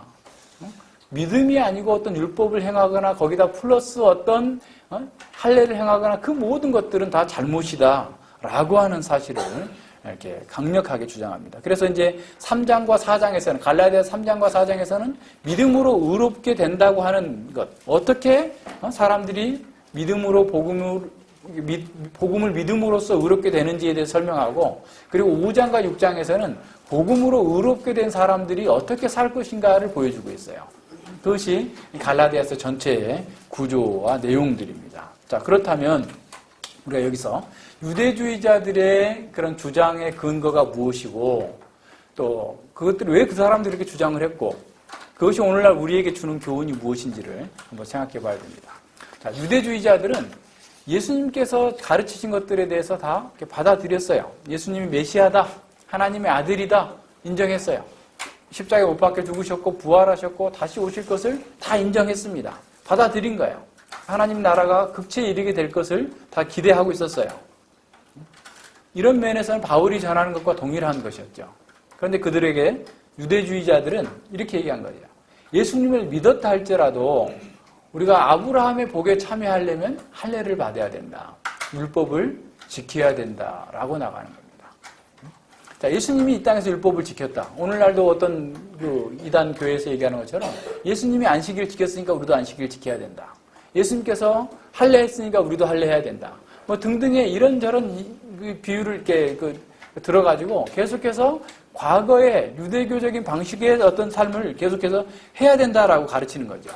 믿음이 아니고 어떤 율법을 행하거나 거기다 플러스 어떤 할례를 행하거나 그 모든 것들은 다 잘못이다라고 하는 사실을 이렇게 강력하게 주장합니다. 그래서 이제 3장과 4장에서는 갈라디아 3장과 4장에서는 믿음으로 의롭게 된다고 하는 것, 어떻게 사람들이 믿음으로 복음을 믿음으로써 의롭게 되는지에 대해 설명하고, 그리고 5장과 6장에서는 복음으로 의롭게 된 사람들이 어떻게 살 것인가를 보여주고 있어요. 그것이 갈라디아서 전체의 구조와 내용들입니다. 자, 그렇다면 우리가 여기서 유대주의자들의 그런 주장의 근거가 무엇이고 또 그것들이 왜 그 사람들이 이렇게 주장을 했고 그것이 오늘날 우리에게 주는 교훈이 무엇인지를 한번 생각해 봐야 됩니다. 자, 유대주의자들은 예수님께서 가르치신 것들에 대해서 다 이렇게 받아들였어요. 예수님이 메시아다, 하나님의 아들이다 인정했어요. 십자가에 못 박혀 죽으셨고 부활하셨고 다시 오실 것을 다 인정했습니다. 받아들인 거예요. 하나님 나라가 극치에 이르게 될 것을 다 기대하고 있었어요. 이런 면에서는 바울이 전하는 것과 동일한 것이었죠. 그런데 그들에게 유대주의자들은 이렇게 얘기한 거예요. 예수님을 믿었다 할지라도 우리가 아브라함의 복에 참여하려면 할례를 받아야 된다. 율법을 지켜야 된다라고 나가는 겁니다. 자, 예수님이 이 땅에서 율법을 지켰다. 오늘날도 어떤 이단 교회에서 얘기하는 것처럼 예수님이 안식일을 지켰으니까 우리도 안식일을 지켜야 된다. 예수님께서 할례했으니까 우리도 할례해야 된다. 뭐 등등의 이런저런 비유를 이렇게 들어가지고 계속해서 과거의 유대교적인 방식의 어떤 삶을 계속해서 해야 된다라고 가르치는 거죠.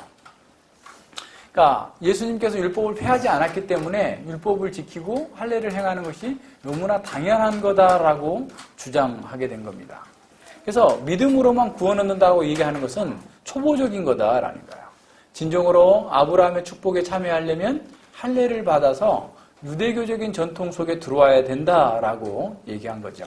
그러니까 예수님께서 율법을 폐하지 않았기 때문에 율법을 지키고 할례를 행하는 것이 너무나 당연한 거다라고 주장하게 된 겁니다. 그래서 믿음으로만 구원 얻는다고 얘기하는 것은 초보적인 거다라는 거예요. 진정으로 아브라함의 축복에 참여하려면 할례를 받아서 유대교적인 전통 속에 들어와야 된다라고 얘기한 거죠.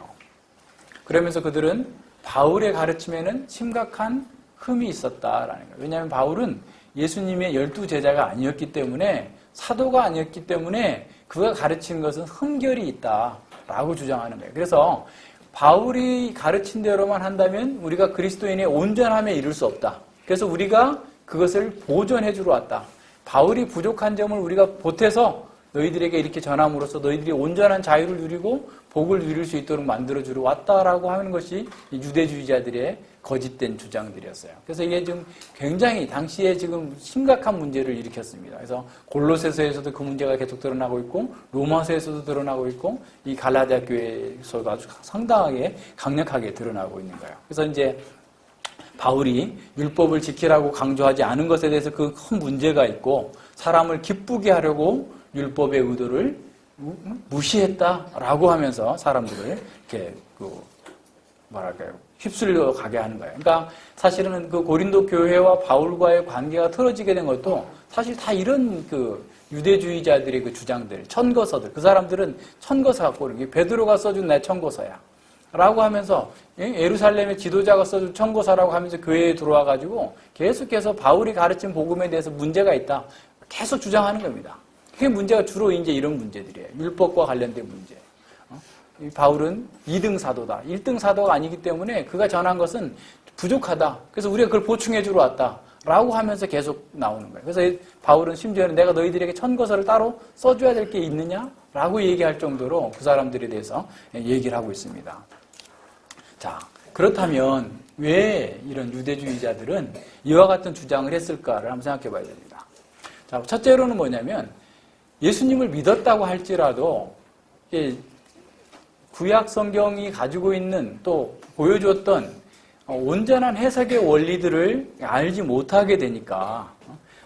그러면서 그들은 바울의 가르침에는 심각한 흠이 있었다라는 거예요. 왜냐하면 바울은 예수님의 12제자가 아니었기 때문에, 사도가 아니었기 때문에 그가 가르치는 것은 흠결이 있다라고 주장하는 거예요. 그래서 바울이 가르친 대로만 한다면 우리가 그리스도인의 온전함에 이를 수 없다. 그래서 우리가 그것을 보존해 주러 왔다. 바울이 부족한 점을 우리가 보태서 너희들에게 이렇게 전함으로써 너희들이 온전한 자유를 누리고 복을 누릴 수 있도록 만들어주러 왔다라고 하는 것이 유대주의자들의 거짓된 주장들이었어요. 그래서 이게 지금 굉장히 당시에 지금 심각한 문제를 일으켰습니다. 그래서 골로새서에서도 그 문제가 계속 드러나고 있고, 로마서에서도 드러나고 있고, 이 갈라디아 교회에서도 아주 상당하게 강력하게 드러나고 있는 거예요. 그래서 이제 바울이 율법을 지키라고 강조하지 않은 것에 대해서 그 큰 문제가 있고, 사람을 기쁘게 하려고 율법의 의도를 무시했다라고 하면서 사람들을 이렇게 휩쓸려 가게 하는 거예요. 그러니까 사실은 그 고린도 교회와 바울과의 관계가 틀어지게 된 것도 사실 다 이런 유대주의자들의 그 주장들, 천거서들, 그 사람들은 천거서 갖고 오는 게 베드로가 써준 내 천거서야 라고 하면서 예루살렘의 지도자가 써준 천거서라고 하면서 교회에 들어와 가지고 계속해서 바울이 가르친 복음에 대해서 문제가 있다 계속 주장하는 겁니다. 그게 문제가 주로 이제 이런 문제들이에요. 율법과 관련된 문제. 바울은 2등 사도다. 1등 사도가 아니기 때문에 그가 전한 것은 부족하다. 그래서 우리가 그걸 보충해 주러 왔다. 라고 하면서 계속 나오는 거예요. 그래서 바울은 심지어는 내가 너희들에게 천거서를 따로 써줘야 될 게 있느냐? 라고 얘기할 정도로 그 사람들에 대해서 얘기를 하고 있습니다. 자, 그렇다면 왜 이런 유대주의자들은 이와 같은 주장을 했을까를 한번 생각해 봐야 됩니다. 자, 첫째로는 뭐냐면 예수님을 믿었다고 할지라도 구약 성경이 가지고 있는 또 보여주었던 온전한 해석의 원리들을 알지 못하게 되니까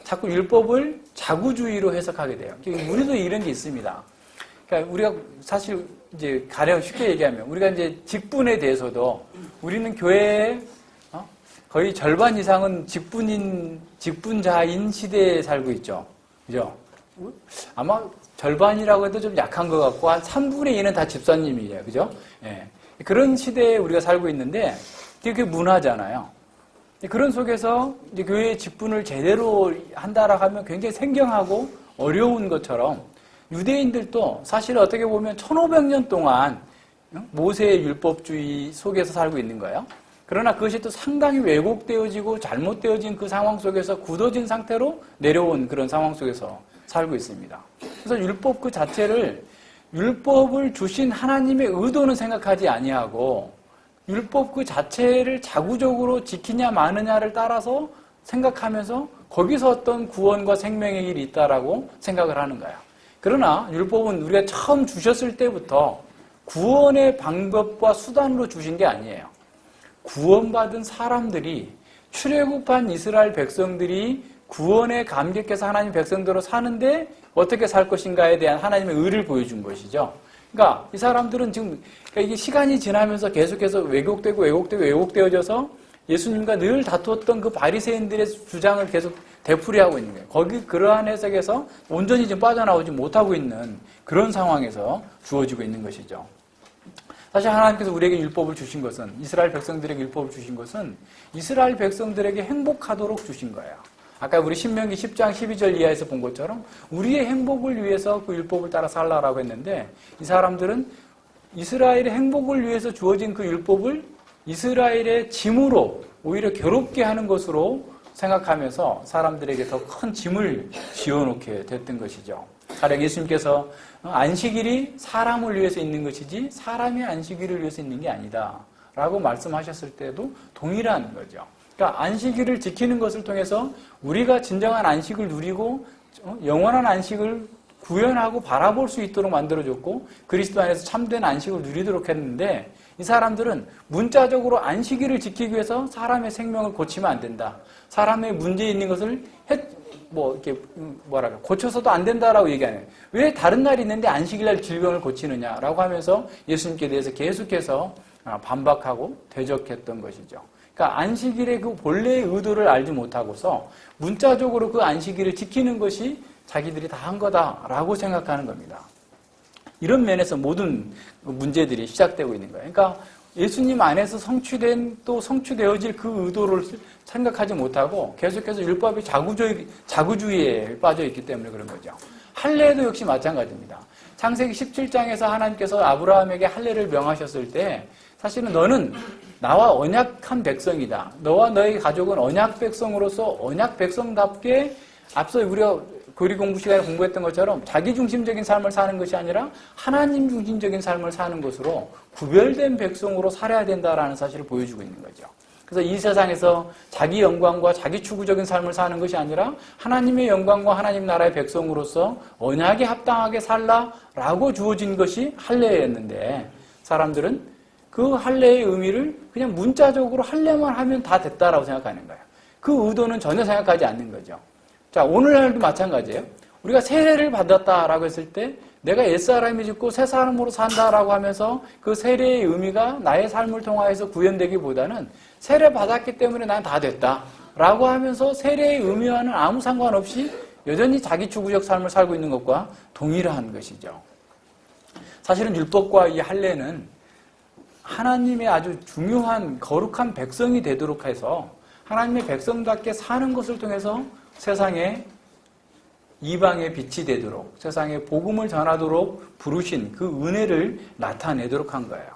자꾸 율법을 자구주의로 해석하게 돼요. 우리도 이런 게 있습니다. 그러니까 우리가 사실 이제 가령 쉽게 얘기하면 우리가 이제 직분에 대해서도 우리는 교회에 거의 절반 이상은 직분자인 시대에 살고 있죠. 그죠? 아마 절반이라고 해도 좀 약한 것 같고 한 3분의 2는 다 집사님이에요. 그죠? 예. 그런 시대에 우리가 살고 있는데 그게 문화잖아요. 그런 속에서 이제 교회의 직분을 제대로 한다라고 하면 굉장히 생경하고 어려운 것처럼 유대인들도 사실 어떻게 보면 1500년 동안 모세의 율법주의 속에서 살고 있는 거예요. 그러나 그것이 또 상당히 왜곡되어지고 잘못되어진 그 상황 속에서 굳어진 상태로 내려온 그런 상황 속에서 살고 있습니다. 그래서 율법 그 자체를 율법을 주신 하나님의 의도는 생각하지 아니하고 율법 그 자체를 자구적으로 지키냐 마느냐를 따라서 생각하면서 거기서 어떤 구원과 생명의 길이 있다라고 생각을 하는 거예요. 그러나 율법은 우리가 처음 주셨을 때부터 구원의 방법과 수단으로 주신 게 아니에요. 구원받은 사람들이 출애굽한 이스라엘 백성들이 구원에 감격해서 하나님 백성대로 사는데 어떻게 살 것인가에 대한 하나님의 의를 보여준 것이죠. 그러니까 이 사람들은 지금 이게 시간이 지나면서 계속해서 왜곡되어져서 예수님과 늘 다투었던 그 바리새인들의 주장을 계속 되풀이하고 있는 거예요. 거기 그러한 해석에서 온전히 좀 빠져나오지 못하고 있는 그런 상황에서 주어지고 있는 것이죠. 사실 하나님께서 우리에게 율법을 주신 것은, 이스라엘 백성들에게 율법을 주신 것은 이스라엘 백성들에게 행복하도록 주신 거예요. 아까 우리 신명기 10장 12절 이하에서 본 것처럼 우리의 행복을 위해서 그 율법을 따라 살라라고 했는데 이 사람들은 이스라엘의 행복을 위해서 주어진 그 율법을 이스라엘의 짐으로 오히려 괴롭게 하는 것으로 생각하면서 사람들에게 더 큰 짐을 지어놓게 됐던 것이죠. 가령 예수님께서 안식일이 사람을 위해서 있는 것이지 사람이 안식일을 위해서 있는 게 아니다 라고 말씀하셨을 때도 동일한 거죠. 그러니까 안식일을 지키는 것을 통해서 우리가 진정한 안식을 누리고 영원한 안식을 구현하고 바라볼 수 있도록 만들어줬고 그리스도 안에서 참된 안식을 누리도록 했는데 이 사람들은 문자적으로 안식일을 지키기 위해서 사람의 생명을 고치면 안 된다. 사람의 문제 있는 것을 고쳐서도 안 된다라고 얘기하는 거예요. 왜 다른 날이 있는데 안식일날 질병을 고치느냐라고 하면서 예수님께 대해서 계속해서 반박하고 대적했던 것이죠. 그러니까 안식일의 그 본래의 의도를 알지 못하고서 문자적으로 그 안식일을 지키는 것이 자기들이 다 한 거다라고 생각하는 겁니다. 이런 면에서 모든 문제들이 시작되고 있는 거예요. 그러니까 예수님 안에서 성취된 또 성취되어질 그 의도를 생각하지 못하고 계속해서 율법의 자구주의에 빠져 있기 때문에 그런 거죠. 할례도 역시 마찬가지입니다. 창세기 17장에서 하나님께서 아브라함에게 할례를 명하셨을 때 사실은 너는 나와 언약한 백성이다. 너와 너의 가족은 언약 백성으로서 언약 백성답게 앞서 우리가 교리 공부 시간에 공부했던 것처럼 자기 중심적인 삶을 사는 것이 아니라 하나님 중심적인 삶을 사는 것으로 구별된 백성으로 살아야 된다라는 사실을 보여주고 있는 거죠. 그래서 이 세상에서 자기 영광과 자기 추구적인 삶을 사는 것이 아니라 하나님의 영광과 하나님 나라의 백성으로서 언약에 합당하게 살라라고 주어진 것이 할례였는데 사람들은 그 할례의 의미를 그냥 문자적으로 할례만 하면 다 됐다라고 생각하는 거예요. 그 의도는 전혀 생각하지 않는 거죠. 자, 오늘날도 마찬가지예요. 우리가 세례를 받았다라고 했을 때 내가 옛사람이 죽고 새 사람으로 산다라고 하면서 그 세례의 의미가 나의 삶을 통하여서 구현되기보다는 세례 받았기 때문에 난 다 됐다라고 하면서 세례의 의미와는 아무 상관없이 여전히 자기 추구적 삶을 살고 있는 것과 동일한 것이죠. 사실은 율법과 이 할례는 하나님의 아주 중요한 거룩한 백성이 되도록 해서 하나님의 백성답게 사는 것을 통해서 세상에 이방의 빛이 되도록 세상에 복음을 전하도록 부르신 그 은혜를 나타내도록 한 거예요.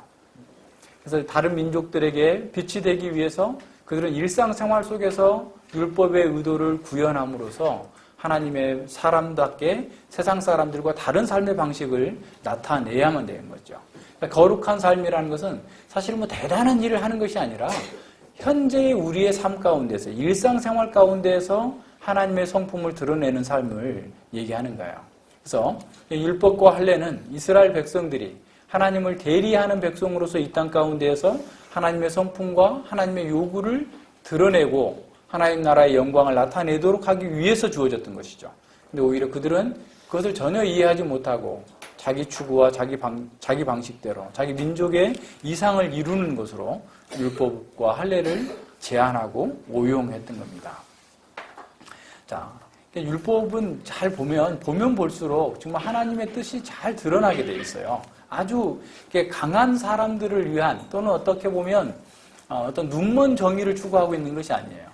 그래서 다른 민족들에게 빛이 되기 위해서 그들은 일상생활 속에서 율법의 의도를 구현함으로써 하나님의 사람답게 세상 사람들과 다른 삶의 방식을 나타내야만 되는 거죠. 그러니까 거룩한 삶이라는 것은 사실 대단한 일을 하는 것이 아니라 현재 우리의 삶 가운데서 일상생활 가운데에서 하나님의 성품을 드러내는 삶을 얘기하는 거예요. 그래서 율법과 할례는 이스라엘 백성들이 하나님을 대리하는 백성으로서 이 땅 가운데에서 하나님의 성품과 하나님의 요구를 드러내고 하나님 나라의 영광을 나타내도록 하기 위해서 주어졌던 것이죠. 근데 오히려 그들은 그것을 전혀 이해하지 못하고 자기 추구와 자기 방식대로 자기 민족의 이상을 이루는 것으로 율법과 할례를 제한하고 오용했던 겁니다. 자, 율법은 잘 보면 볼수록 정말 하나님의 뜻이 잘 드러나게 돼 있어요. 아주 강한 사람들을 위한 또는 어떻게 보면 어떤 눈먼 정의를 추구하고 있는 것이 아니에요.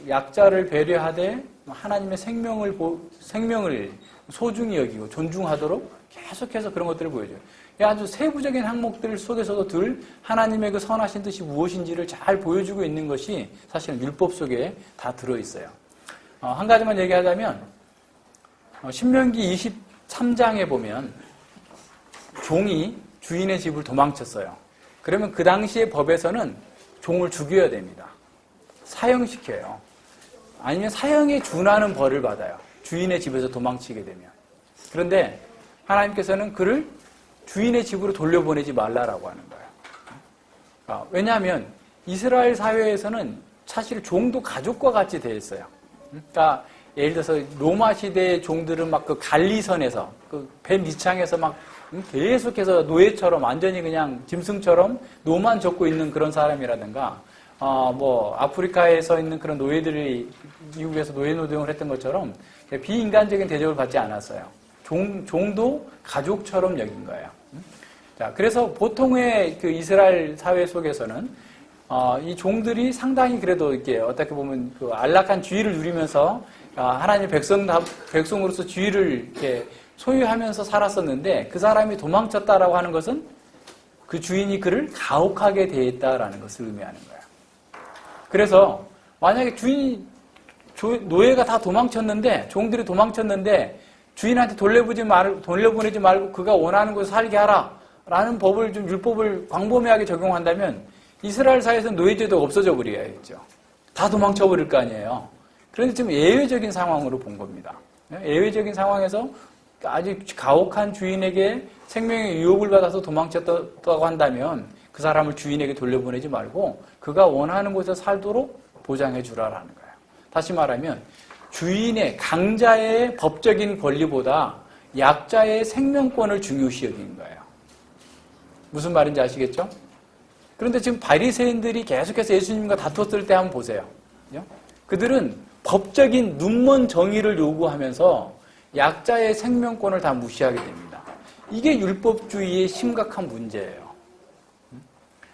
약자를 배려하되 하나님의 생명을 소중히 여기고 존중하도록 계속해서 그런 것들을 보여줘요. 아주 세부적인 항목들 속에서도 늘 하나님의 그 선하신 뜻이 무엇인지를 잘 보여주고 있는 것이 사실은 율법 속에 다 들어있어요. 한 가지만 얘기하자면 신명기 23장에 보면 종이 주인의 집을 도망쳤어요. 그러면 그 당시의 법에서는 종을 죽여야 됩니다. 사형시켜요. 아니면 사형에 준하는 벌을 받아요. 주인의 집에서 도망치게 되면. 그런데 하나님께서는 그를 주인의 집으로 돌려보내지 말라라고 하는 거예요. 왜냐하면 이스라엘 사회에서는 사실 종도 가족과 같이 되어 있어요. 그러니까 예를 들어서 로마 시대의 종들은 막 그 갈리선에서 그 배 밑창에서 막 계속해서 노예처럼 완전히 그냥 짐승처럼 노만 젓고 있는 그런 사람이라든가 아프리카에서 있는 그런 노예들이 미국에서 노예 노동을 했던 것처럼 비인간적인 대접을 받지 않았어요. 종도 가족처럼 여긴 거예요. 자, 그래서 보통의 그 이스라엘 사회 속에서는 이 종들이 상당히 그래도 이렇게 어떻게 보면 그 안락한 지위를 누리면서 하나님의 백성으로서 지위를 이렇게 소유하면서 살았었는데 그 사람이 도망쳤다라고 하는 것은 그 주인이 그를 가혹하게 대했다라는 것을 의미하는 거예요. 그래서 만약에 노예가 다 도망쳤는데 종들이 도망쳤는데 주인한테 돌려보내지 말고 그가 원하는 곳에 살게 하라라는 법을 좀 율법을 광범위하게 적용한다면 이스라엘 사회에서는 노예제도가 없어져 버려야겠죠. 다 도망쳐 버릴 거 아니에요. 그런데 지금 예외적인 상황으로 본 겁니다. 예외적인 상황에서 아주 가혹한 주인에게 생명의 유혹을 받아서 도망쳤다고 한다면 그 사람을 주인에게 돌려보내지 말고 그가 원하는 곳에 살도록 보장해 주라라는 거예요. 다시 말하면 주인의 강자의 법적인 권리보다 약자의 생명권을 중요시 여기는 거예요. 무슨 말인지 아시겠죠? 그런데 지금 바리새인들이 계속해서 예수님과 다퉜을 때 한번 보세요. 그들은 법적인 눈먼 정의를 요구하면서 약자의 생명권을 다 무시하게 됩니다. 이게 율법주의의 심각한 문제예요.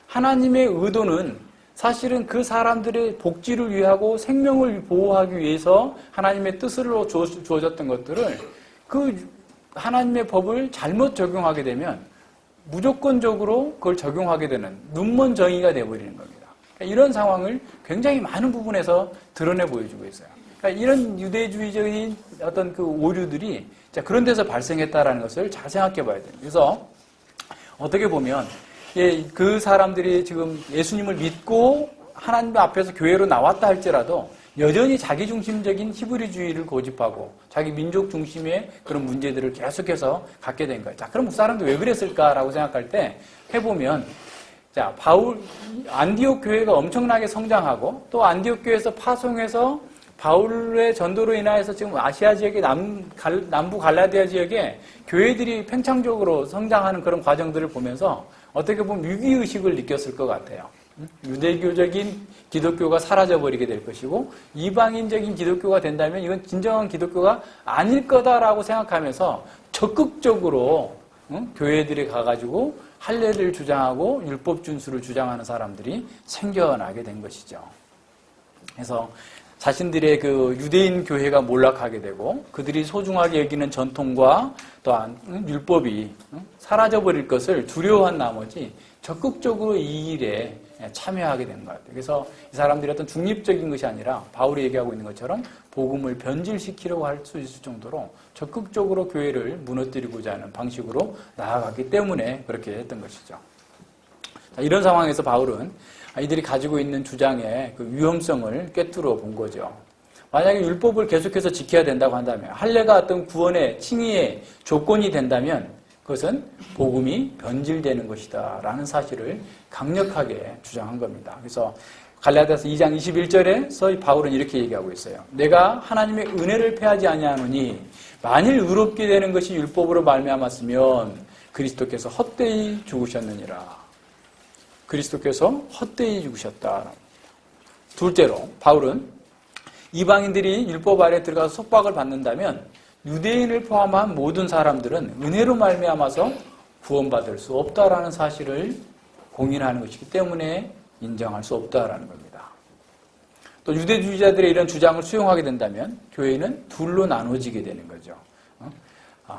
하나님의 의도는 사실은 그 사람들의 복지를 위하고 생명을 보호하기 위해서 하나님의 뜻으로 주어졌던 것들을 그 하나님의 법을 잘못 적용하게 되면 무조건적으로 그걸 적용하게 되는 눈먼 정의가 되어버리는 겁니다. 그러니까 이런 상황을 굉장히 많은 부분에서 드러내 보여주고 있어요. 그러니까 이런 유대주의적인 어떤 그 오류들이 그런 데서 발생했다라는 것을 잘 생각해 봐야 돼요. 그래서 어떻게 보면 그 사람들이 지금 예수님을 믿고 하나님 앞에서 교회로 나왔다 할지라도 여전히 자기중심적인 히브리주의를 고집하고 자기 민족 중심의 그런 문제들을 계속해서 갖게 된 거예요. 자, 그럼 그 사람들 왜 그랬을까라고 생각할 때 해보면 자, 안디옥 교회가 엄청나게 성장하고 또 안디옥 교회에서 파송해서 바울의 전도로 인하여서 지금 아시아 지역의 남부 갈라디아 지역에 교회들이 팽창적으로 성장하는 그런 과정들을 보면서 어떻게 보면 위기의식을 느꼈을 것 같아요. 유대교적인 기독교가 사라져버리게 될 것이고 이방인적인 기독교가 된다면 이건 진정한 기독교가 아닐 거다라고 생각하면서 적극적으로 교회들이 가가지고 할례를 주장하고 율법 준수를 주장하는 사람들이 생겨나게 된 것이죠. 그래서 자신들의 그 유대인 교회가 몰락하게 되고 그들이 소중하게 여기는 전통과 또한 율법이 사라져버릴 것을 두려워한 나머지 적극적으로 이 일에 참여하게 된 것 같아요. 그래서 이 사람들이 어떤 중립적인 것이 아니라 바울이 얘기하고 있는 것처럼 복음을 변질시키려고 할 수 있을 정도로 적극적으로 교회를 무너뜨리고자 하는 방식으로 나아갔기 때문에 그렇게 했던 것이죠. 자, 이런 상황에서 바울은 이들이 가지고 있는 주장의 그 위험성을 꿰뚫어 본 거죠. 만약에 율법을 계속해서 지켜야 된다고 한다면 할례가 어떤 구원의 칭의의 조건이 된다면 그것은 복음이 변질되는 것이다 라는 사실을 강력하게 주장한 겁니다. 그래서 갈라디아서 2장 21절에서 바울은 이렇게 얘기하고 있어요. 내가 하나님의 은혜를 패하지 아니하노니 만일 의롭게 되는 것이 율법으로 말미암았으면 그리스도께서 헛되이 죽으셨느니라. 그리스도께서 헛되이 죽으셨다. 둘째로 바울은 이방인들이 율법 아래 들어가서 속박을 받는다면 유대인을 포함한 모든 사람들은 은혜로 말미암아서 구원받을 수 없다라는 사실을 공인하는 것이기 때문에 인정할 수 없다라는 겁니다. 또 유대주의자들의 이런 주장을 수용하게 된다면 교회는 둘로 나눠지게 되는 거죠.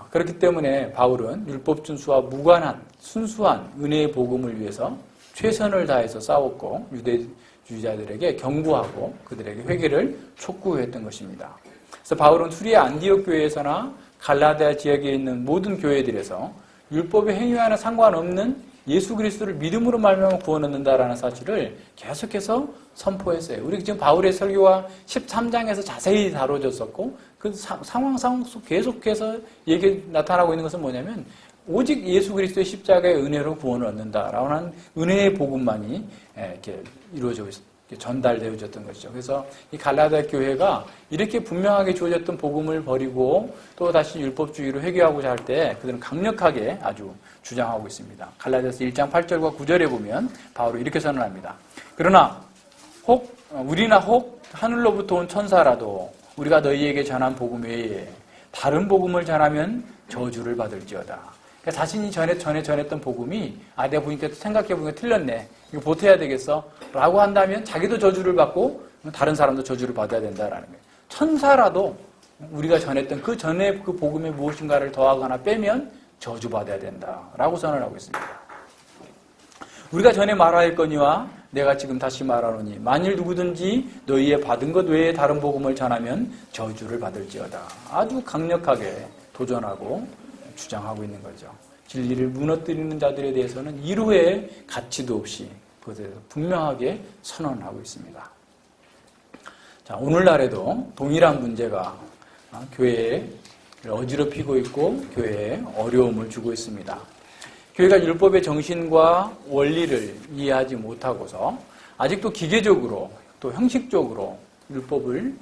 그렇기 때문에 바울은 율법 준수와 무관한 순수한 은혜의 복음을 위해서 최선을 다해서 싸웠고 유대주의자들에게 경고하고 그들에게 회개를 촉구했던 것입니다. 그래서 바울은 수리아 안디옥 교회에서나 갈라디아 지역에 있는 모든 교회들에서 율법의 행위와는 상관없는 예수 그리스도를 믿음으로 말미암아 구원 얻는다라는 사실을 계속해서 선포했어요. 우리 지금 바울의 설교가 13장에서 자세히 다뤄졌었고 그 상황 속 계속해서 나타나고 있는 것은 뭐냐면 오직 예수 그리스도의 십자가의 은혜로 구원을 얻는다라고 하는 은혜의 복음만이 이렇게 이루어져 전달되어졌던 것이죠. 그래서 이 갈라디아 교회가 이렇게 분명하게 주어졌던 복음을 버리고 또 다시 율법주의로 회귀하고자 할 때 그들은 강력하게 아주 주장하고 있습니다. 갈라디아서 1장 8절과 9절에 보면 바울이 이렇게 선언합니다. 그러나 우리나 혹 하늘로부터 온 천사라도 우리가 너희에게 전한 복음 외에 다른 복음을 전하면 저주를 받을지어다. 그러니까 자신이 전했던 복음이 내가 보니까 생각해보니까 틀렸네. 이거 보태야 되겠어. 라고 한다면 자기도 저주를 받고 다른 사람도 저주를 받아야 된다라는 거예요. 천사라도 우리가 전했던 그 전에 그 복음에 무엇인가를 더하거나 빼면 저주받아야 된다라고 선언하고 있습니다. 우리가 전에 말하였거니와 내가 지금 다시 말하노니 만일 누구든지 너희의 받은 것 외에 다른 복음을 전하면 저주를 받을지어다. 아주 강력하게 도전하고 주장하고 있는 거죠. 진리를 무너뜨리는 자들에 대해서는 이루의 가치도 없이 그것에 대해서 분명하게 선언하고 있습니다. 자, 오늘날에도 동일한 문제가 교회에 어지럽히고 있고 교회에 어려움을 주고 있습니다. 교회가 율법의 정신과 원리를 이해하지 못하고서 아직도 기계적으로 또 형식적으로 율법을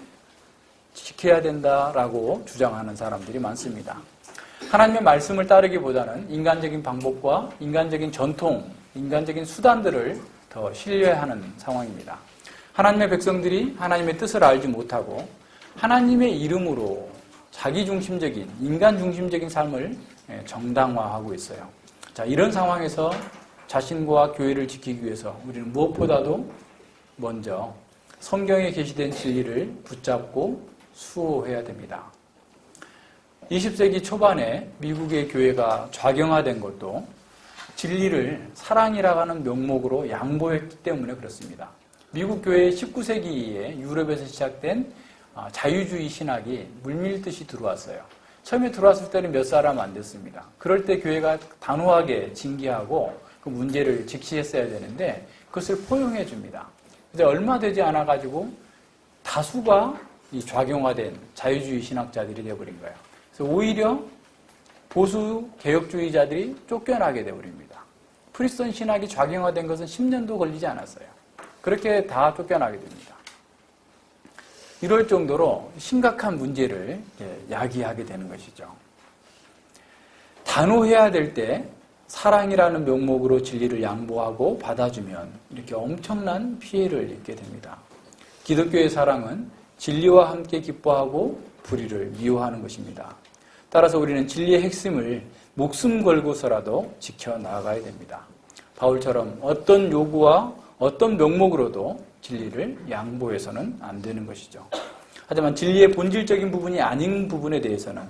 지켜야 된다라고 주장하는 사람들이 많습니다. 하나님의 말씀을 따르기보다는 인간적인 방법과 인간적인 전통, 인간적인 수단들을 더 신뢰하는 상황입니다. 하나님의 백성들이 하나님의 뜻을 알지 못하고 하나님의 이름으로 자기중심적인, 인간중심적인 삶을 정당화하고 있어요. 자, 이런 상황에서 자신과 교회를 지키기 위해서 우리는 무엇보다도 먼저 성경에 게시된 진리를 붙잡고 수호해야 됩니다. 20세기 초반에 미국의 교회가 좌경화된 것도 진리를 사랑이라고 하는 명목으로 양보했기 때문에 그렇습니다. 미국 교회의 19세기에 유럽에서 시작된 자유주의 신학이 물밀듯이 들어왔어요. 처음에 들어왔을 때는 몇 사람 안 됐습니다. 그럴 때 교회가 단호하게 징계하고 그 문제를 직시했어야 되는데 그것을 포용해 줍니다. 근데 얼마 되지 않아 가지고 다수가 이 좌경화된 자유주의 신학자들이 되어버린 거예요. 그래서 오히려 보수 개혁주의자들이 쫓겨나게 되어버립니다. 프리스턴 신학이 좌경화된 것은 10년도 걸리지 않았어요. 그렇게 다 쫓겨나게 됩니다. 이럴 정도로 심각한 문제를 야기하게 되는 것이죠. 단호해야 될 때 사랑이라는 명목으로 진리를 양보하고 받아주면 이렇게 엄청난 피해를 입게 됩니다. 기독교의 사랑은 진리와 함께 기뻐하고 불의를 미워하는 것입니다. 따라서 우리는 진리의 핵심을 목숨 걸고서라도 지켜나가야 됩니다. 바울처럼 어떤 요구와 어떤 명목으로도 진리를 양보해서는 안 되는 것이죠. 하지만 진리의 본질적인 부분이 아닌 부분에 대해서는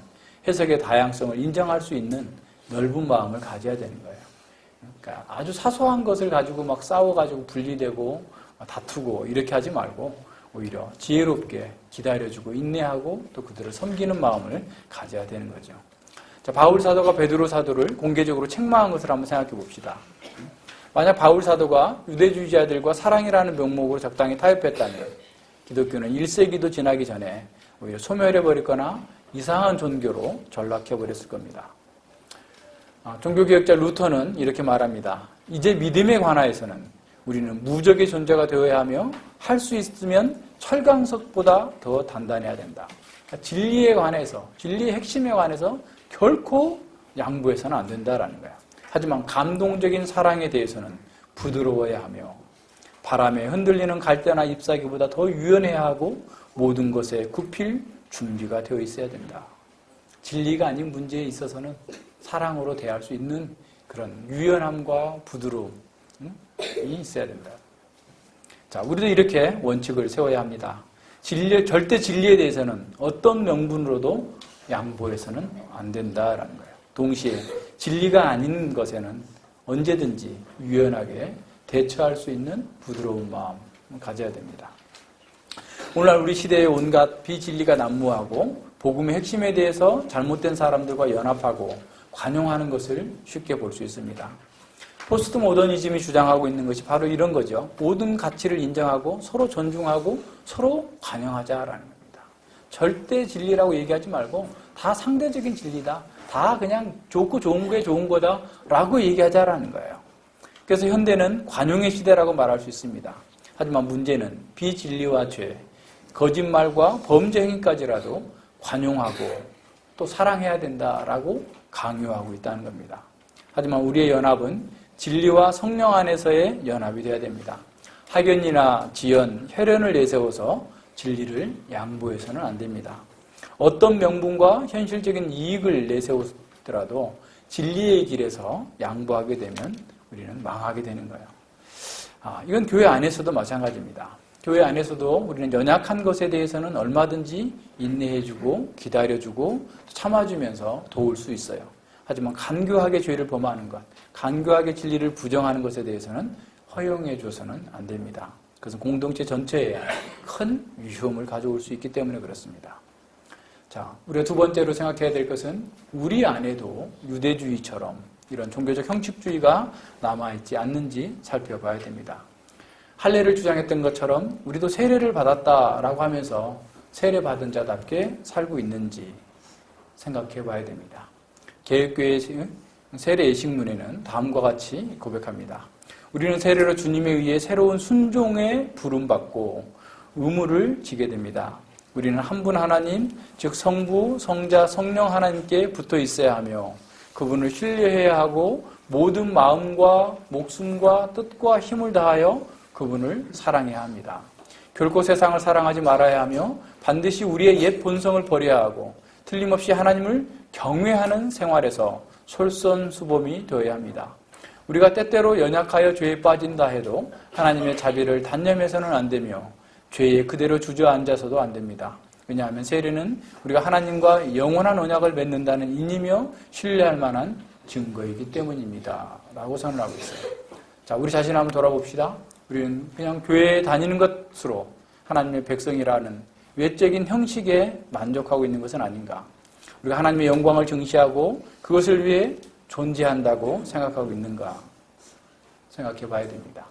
해석의 다양성을 인정할 수 있는 넓은 마음을 가져야 되는 거예요. 그러니까 아주 사소한 것을 가지고 막 싸워가지고 분리되고 다투고 이렇게 하지 말고 오히려 지혜롭게 기다려주고 인내하고 또 그들을 섬기는 마음을 가져야 되는 거죠. 자, 바울 사도가 베드로 사도를 공개적으로 책망한 것을 한번 생각해 봅시다. 만약 바울 사도가 유대주의자들과 사랑이라는 명목으로 적당히 타협했다면 기독교는 1세기도 지나기 전에 오히려 소멸해버리거나 이상한 종교로 전락해버렸을 겁니다. 종교개혁자 루터는 이렇게 말합니다. 이제 믿음에 관하여서는 우리는 무적의 존재가 되어야 하며 할 수 있으면 철강석보다 더 단단해야 된다. 그러니까 진리에 관해서, 진리의 핵심에 관해서 결코 양보해서는 안 된다라는 거야. 하지만 감동적인 사랑에 대해서는 부드러워야 하며 바람에 흔들리는 갈대나 잎사귀보다 더 유연해야 하고 모든 것에 굽힐 준비가 되어 있어야 된다. 진리가 아닌 문제에 있어서는 사랑으로 대할 수 있는 그런 유연함과 부드러움이 있어야 된다. 자, 우리도 이렇게 원칙을 세워야 합니다. 절대 진리에 대해서는 어떤 명분으로도 양보해서는 안 된다라는 거예요. 동시에 진리가 아닌 것에는 언제든지 유연하게 대처할 수 있는 부드러운 마음을 가져야 됩니다. 오늘날 우리 시대에 온갖 비진리가 난무하고 복음의 핵심에 대해서 잘못된 사람들과 연합하고 관용하는 것을 쉽게 볼 수 있습니다. 포스트 모더니즘이 주장하고 있는 것이 바로 이런 거죠. 모든 가치를 인정하고 서로 존중하고 서로 관용하자라는 겁니다. 절대 진리라고 얘기하지 말고 다 상대적인 진리다. 다 그냥 좋고 좋은 게 좋은 거다라고 얘기하자라는 거예요. 그래서 현대는 관용의 시대라고 말할 수 있습니다. 하지만 문제는 비진리와 죄, 거짓말과 범죄 행위까지라도 관용하고 또 사랑해야 된다라고 강요하고 있다는 겁니다. 하지만 우리의 연합은 진리와 성령 안에서의 연합이 되어야 됩니다. 학연이나 지연, 혈연을 내세워서 진리를 양보해서는 안 됩니다. 어떤 명분과 현실적인 이익을 내세우더라도 진리의 길에서 양보하게 되면 우리는 망하게 되는 거예요. 이건 교회 안에서도 마찬가지입니다. 교회 안에서도 우리는 연약한 것에 대해서는 얼마든지 인내해주고 기다려주고 참아주면서 도울 수 있어요. 하지만 간교하게 죄를 범하는 것, 간교하게 진리를 부정하는 것에 대해서는 허용해줘서는 안 됩니다. 그것은 공동체 전체에 큰 위험을 가져올 수 있기 때문에 그렇습니다. 자, 우리가 두 번째로 생각해야 될 것은 우리 안에도 유대주의처럼 이런 종교적 형식주의가 남아있지 않는지 살펴봐야 됩니다. 할례를 주장했던 것처럼 우리도 세례를 받았다라고 하면서 세례받은 자답게 살고 있는지 생각해 봐야 됩니다. 개혁교회 세례 예식문에는 다음과 같이 고백합니다. 우리는 세례로 주님에 의해 새로운 순종에 부름받고 의무를 지게 됩니다. 우리는 한 분 하나님, 즉 성부, 성자, 성령 하나님께 붙어 있어야 하며 그분을 신뢰해야 하고 모든 마음과 목숨과 뜻과 힘을 다하여 그분을 사랑해야 합니다. 결코 세상을 사랑하지 말아야 하며 반드시 우리의 옛 본성을 버려야 하고 틀림없이 하나님을 경외하는 생활에서 솔선수범이 되어야 합니다. 우리가 때때로 연약하여 죄에 빠진다 해도 하나님의 자비를 단념해서는 안 되며 죄에 그대로 주저앉아서도 안 됩니다. 왜냐하면 세례는 우리가 하나님과 영원한 언약을 맺는다는 인이며 신뢰할 만한 증거이기 때문입니다. 라고 선언하고 있어요. 자, 우리 자신 한번 돌아봅시다. 우리는 그냥 교회에 다니는 것으로 하나님의 백성이라는 외적인 형식에 만족하고 있는 것은 아닌가. 우리가 하나님의 영광을 증시하고 그것을 위해 존재한다고 생각하고 있는가 생각해 봐야 됩니다.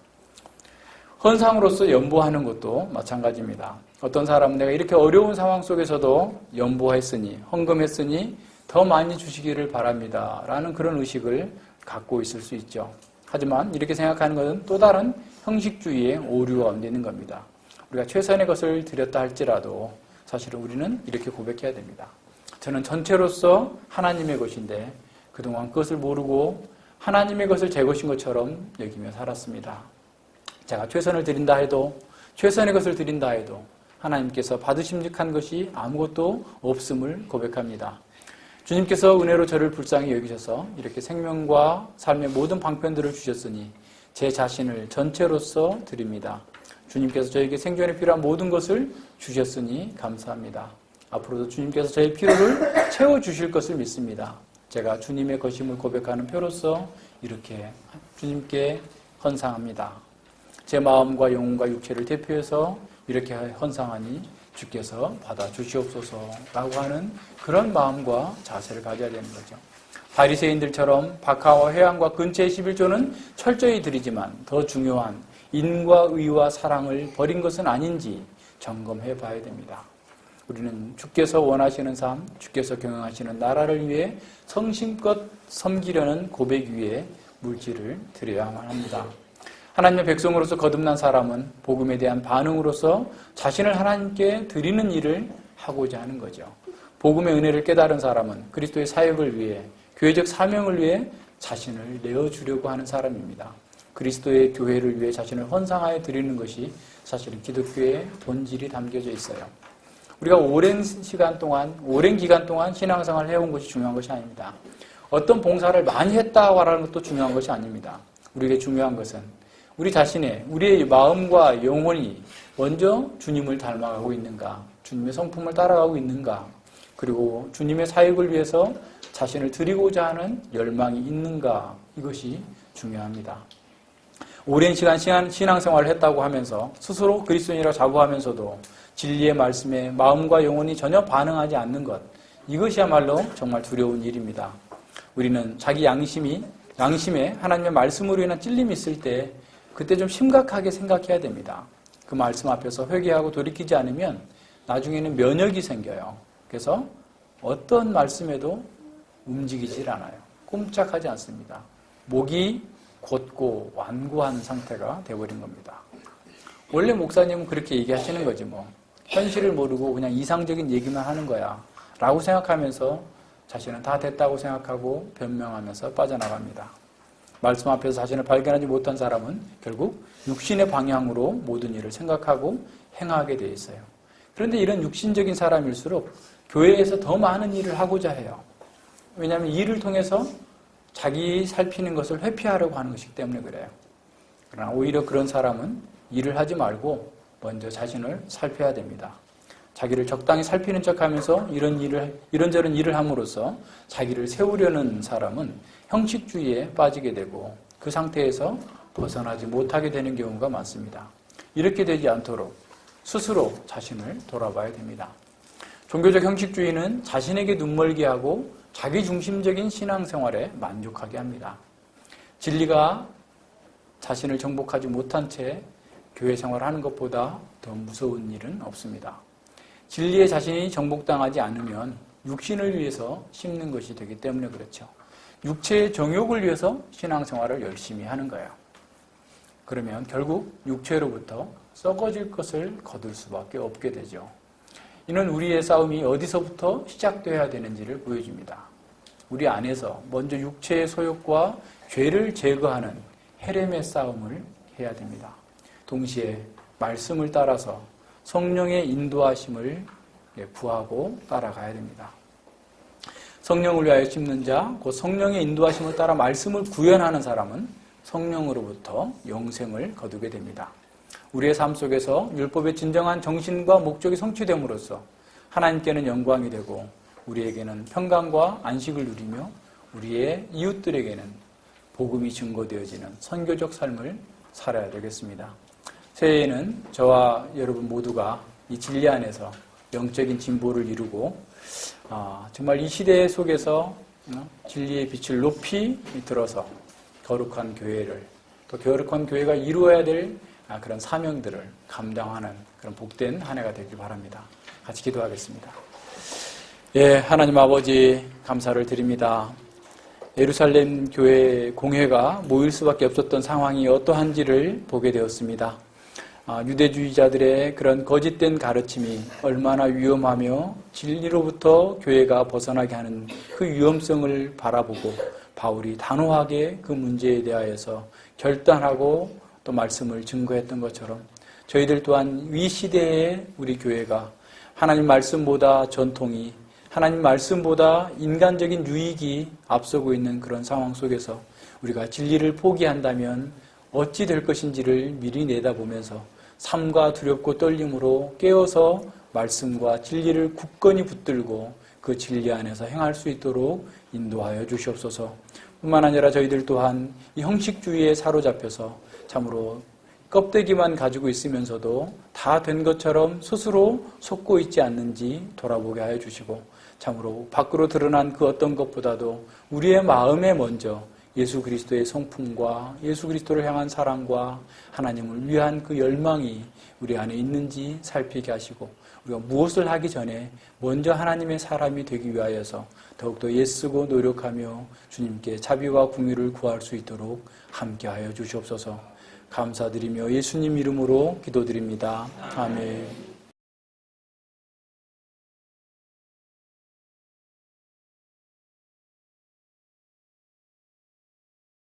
헌상으로서 연보하는 것도 마찬가지입니다. 어떤 사람은 내가 이렇게 어려운 상황 속에서도 연보했으니, 헌금했으니 더 많이 주시기를 바랍니다. 라는 그런 의식을 갖고 있을 수 있죠. 하지만 이렇게 생각하는 것은 또 다른 형식주의의 오류가 얹는 겁니다. 우리가 최선의 것을 드렸다 할지라도 사실은 우리는 이렇게 고백해야 됩니다. 저는 전체로서 하나님의 것인데 그동안 그것을 모르고 하나님의 것을 제 것인 것처럼 여기며 살았습니다. 제가 최선을 드린다 해도, 최선의 것을 드린다 해도 하나님께서 받으심직한 것이 아무것도 없음을 고백합니다. 주님께서 은혜로 저를 불쌍히 여기셔서 이렇게 생명과 삶의 모든 방편들을 주셨으니 제 자신을 전체로서 드립니다. 주님께서 저에게 생존에 필요한 모든 것을 주셨으니 감사합니다. 앞으로도 주님께서 저의 필요를 채워주실 것을 믿습니다. 제가 주님의 것임을 고백하는 표로서 이렇게 주님께 헌상합니다. 제 마음과 영혼과 육체를 대표해서 이렇게 헌상하니 주께서 받아주시옵소서라고 하는 그런 마음과 자세를 가져야 되는 거죠. 바리새인들처럼 박하와 회향과 근처의 11조는 철저히 드리지만 더 중요한 인과 의와 사랑을 버린 것은 아닌지 점검해 봐야 됩니다. 우리는 주께서 원하시는 삶, 주께서 경영하시는 나라를 위해 성심껏 섬기려는 고백 위에 물질을 드려야만 합니다. 하나님의 백성으로서 거듭난 사람은 복음에 대한 반응으로서 자신을 하나님께 드리는 일을 하고자 하는 거죠. 복음의 은혜를 깨달은 사람은 그리스도의 사역을 위해, 교회적 사명을 위해 자신을 내어주려고 하는 사람입니다. 그리스도의 교회를 위해 자신을 헌상하여 드리는 것이 사실은 기독교의 본질이 담겨져 있어요. 우리가 오랜 기간 동안 신앙생활을 해온 것이 중요한 것이 아닙니다. 어떤 봉사를 많이 했다고 하는 것도 중요한 것이 아닙니다. 우리에게 중요한 것은 우리 자신의, 우리의 마음과 영혼이 먼저 주님을 닮아가고 있는가, 주님의 성품을 따라가고 있는가, 그리고 주님의 사역을 위해서 자신을 드리고자 하는 열망이 있는가, 이것이 중요합니다. 오랜 시간 신앙생활을 했다고 하면서 스스로 그리스도인이라고 자부하면서도 진리의 말씀에 마음과 영혼이 전혀 반응하지 않는 것, 이것이야말로 정말 두려운 일입니다. 우리는 자기 양심에 하나님의 말씀으로 인한 찔림이 있을 때 그때 좀 심각하게 생각해야 됩니다. 그 말씀 앞에서 회개하고 돌이키지 않으면 나중에는 면역이 생겨요. 그래서 어떤 말씀에도 움직이질 않아요. 꼼짝하지 않습니다. 목이 곧고 완고한 상태가 되어버린 겁니다. 원래 목사님은 그렇게 얘기하시는 거지 뭐. 현실을 모르고 그냥 이상적인 얘기만 하는 거야 라고 생각하면서 자신은 다 됐다고 생각하고 변명하면서 빠져나갑니다. 말씀 앞에서 자신을 발견하지 못한 사람은 결국 육신의 방향으로 모든 일을 생각하고 행하게 돼 있어요. 그런데 이런 육신적인 사람일수록 교회에서 더 많은 일을 하고자 해요. 왜냐하면 일을 통해서 자기 살피는 것을 회피하려고 하는 것이기 때문에 그래요. 그러나 오히려 그런 사람은 일을 하지 말고 먼저 자신을 살펴야 됩니다. 자기를 적당히 살피는 척하면서 이런저런 일을 함으로써 자기를 세우려는 사람은 형식주의에 빠지게 되고 그 상태에서 벗어나지 못하게 되는 경우가 많습니다. 이렇게 되지 않도록 스스로 자신을 돌아봐야 됩니다. 종교적 형식주의는 자신에게 눈멀게 하고 자기중심적인 신앙생활에 만족하게 합니다. 진리가 자신을 정복하지 못한 채 교회 생활을 하는 것보다 더 무서운 일은 없습니다. 진리에 자신이 정복당하지 않으면 육신을 위해서 심는 것이 되기 때문에 그렇죠. 육체의 정욕을 위해서 신앙생활을 열심히 하는 거예요. 그러면 결국 육체로부터 썩어질 것을 거둘 수밖에 없게 되죠. 이는 우리의 싸움이 어디서부터 시작되어야 되는지를 보여줍니다. 우리 안에서 먼저 육체의 소욕과 죄를 제거하는 헤렘의 싸움을 해야 됩니다. 동시에 말씀을 따라서 성령의 인도하심을 구하고 따라가야 됩니다. 성령을 위하여 심는 자, 곧 성령의 인도하심을 따라 말씀을 구현하는 사람은 성령으로부터 영생을 거두게 됩니다. 우리의 삶 속에서 율법의 진정한 정신과 목적이 성취됨으로써 하나님께는 영광이 되고 우리에게는 평강과 안식을 누리며 우리의 이웃들에게는 복음이 증거되어지는 선교적 삶을 살아야 되겠습니다. 새해에는 저와 여러분 모두가 이 진리 안에서 영적인 진보를 이루고 정말 이 시대 속에서 진리의 빛을 높이 들어서 거룩한 교회를, 또 거룩한 교회가 이루어야 될 그런 사명들을 감당하는 그런 복된 한 해가 되길 바랍니다. 같이 기도하겠습니다. 예, 하나님 아버지 감사를 드립니다. 예루살렘 교회 공회가 모일 수밖에 없었던 상황이 어떠한지를 보게 되었습니다. 유대주의자들의 그런 거짓된 가르침이 얼마나 위험하며 진리로부터 교회가 벗어나게 하는 그 위험성을 바라보고 바울이 단호하게 그 문제에 대하여서 결단하고 또 말씀을 증거했던 것처럼 저희들 또한 이 시대에 우리 교회가 하나님 말씀보다 전통이, 하나님 말씀보다 인간적인 유익이 앞서고 있는 그런 상황 속에서 우리가 진리를 포기한다면 어찌 될 것인지를 미리 내다보면서 삶과 두렵고 떨림으로 깨어서 말씀과 진리를 굳건히 붙들고 그 진리 안에서 행할 수 있도록 인도하여 주시옵소서. 뿐만 아니라 저희들 또한 이 형식주의에 사로잡혀서 참으로 껍데기만 가지고 있으면서도 다 된 것처럼 스스로 속고 있지 않는지 돌아보게 하여 주시고, 참으로 밖으로 드러난 그 어떤 것보다도 우리의 마음에 먼저 예수 그리스도의 성품과 예수 그리스도를 향한 사랑과 하나님을 위한 그 열망이 우리 안에 있는지 살피게 하시고, 우리가 무엇을 하기 전에 먼저 하나님의 사람이 되기 위하여서 더욱더 애쓰고 노력하며 주님께 자비와 긍휼을 구할 수 있도록 함께하여 주시옵소서. 감사드리며 예수님 이름으로 기도드립니다. 아멘.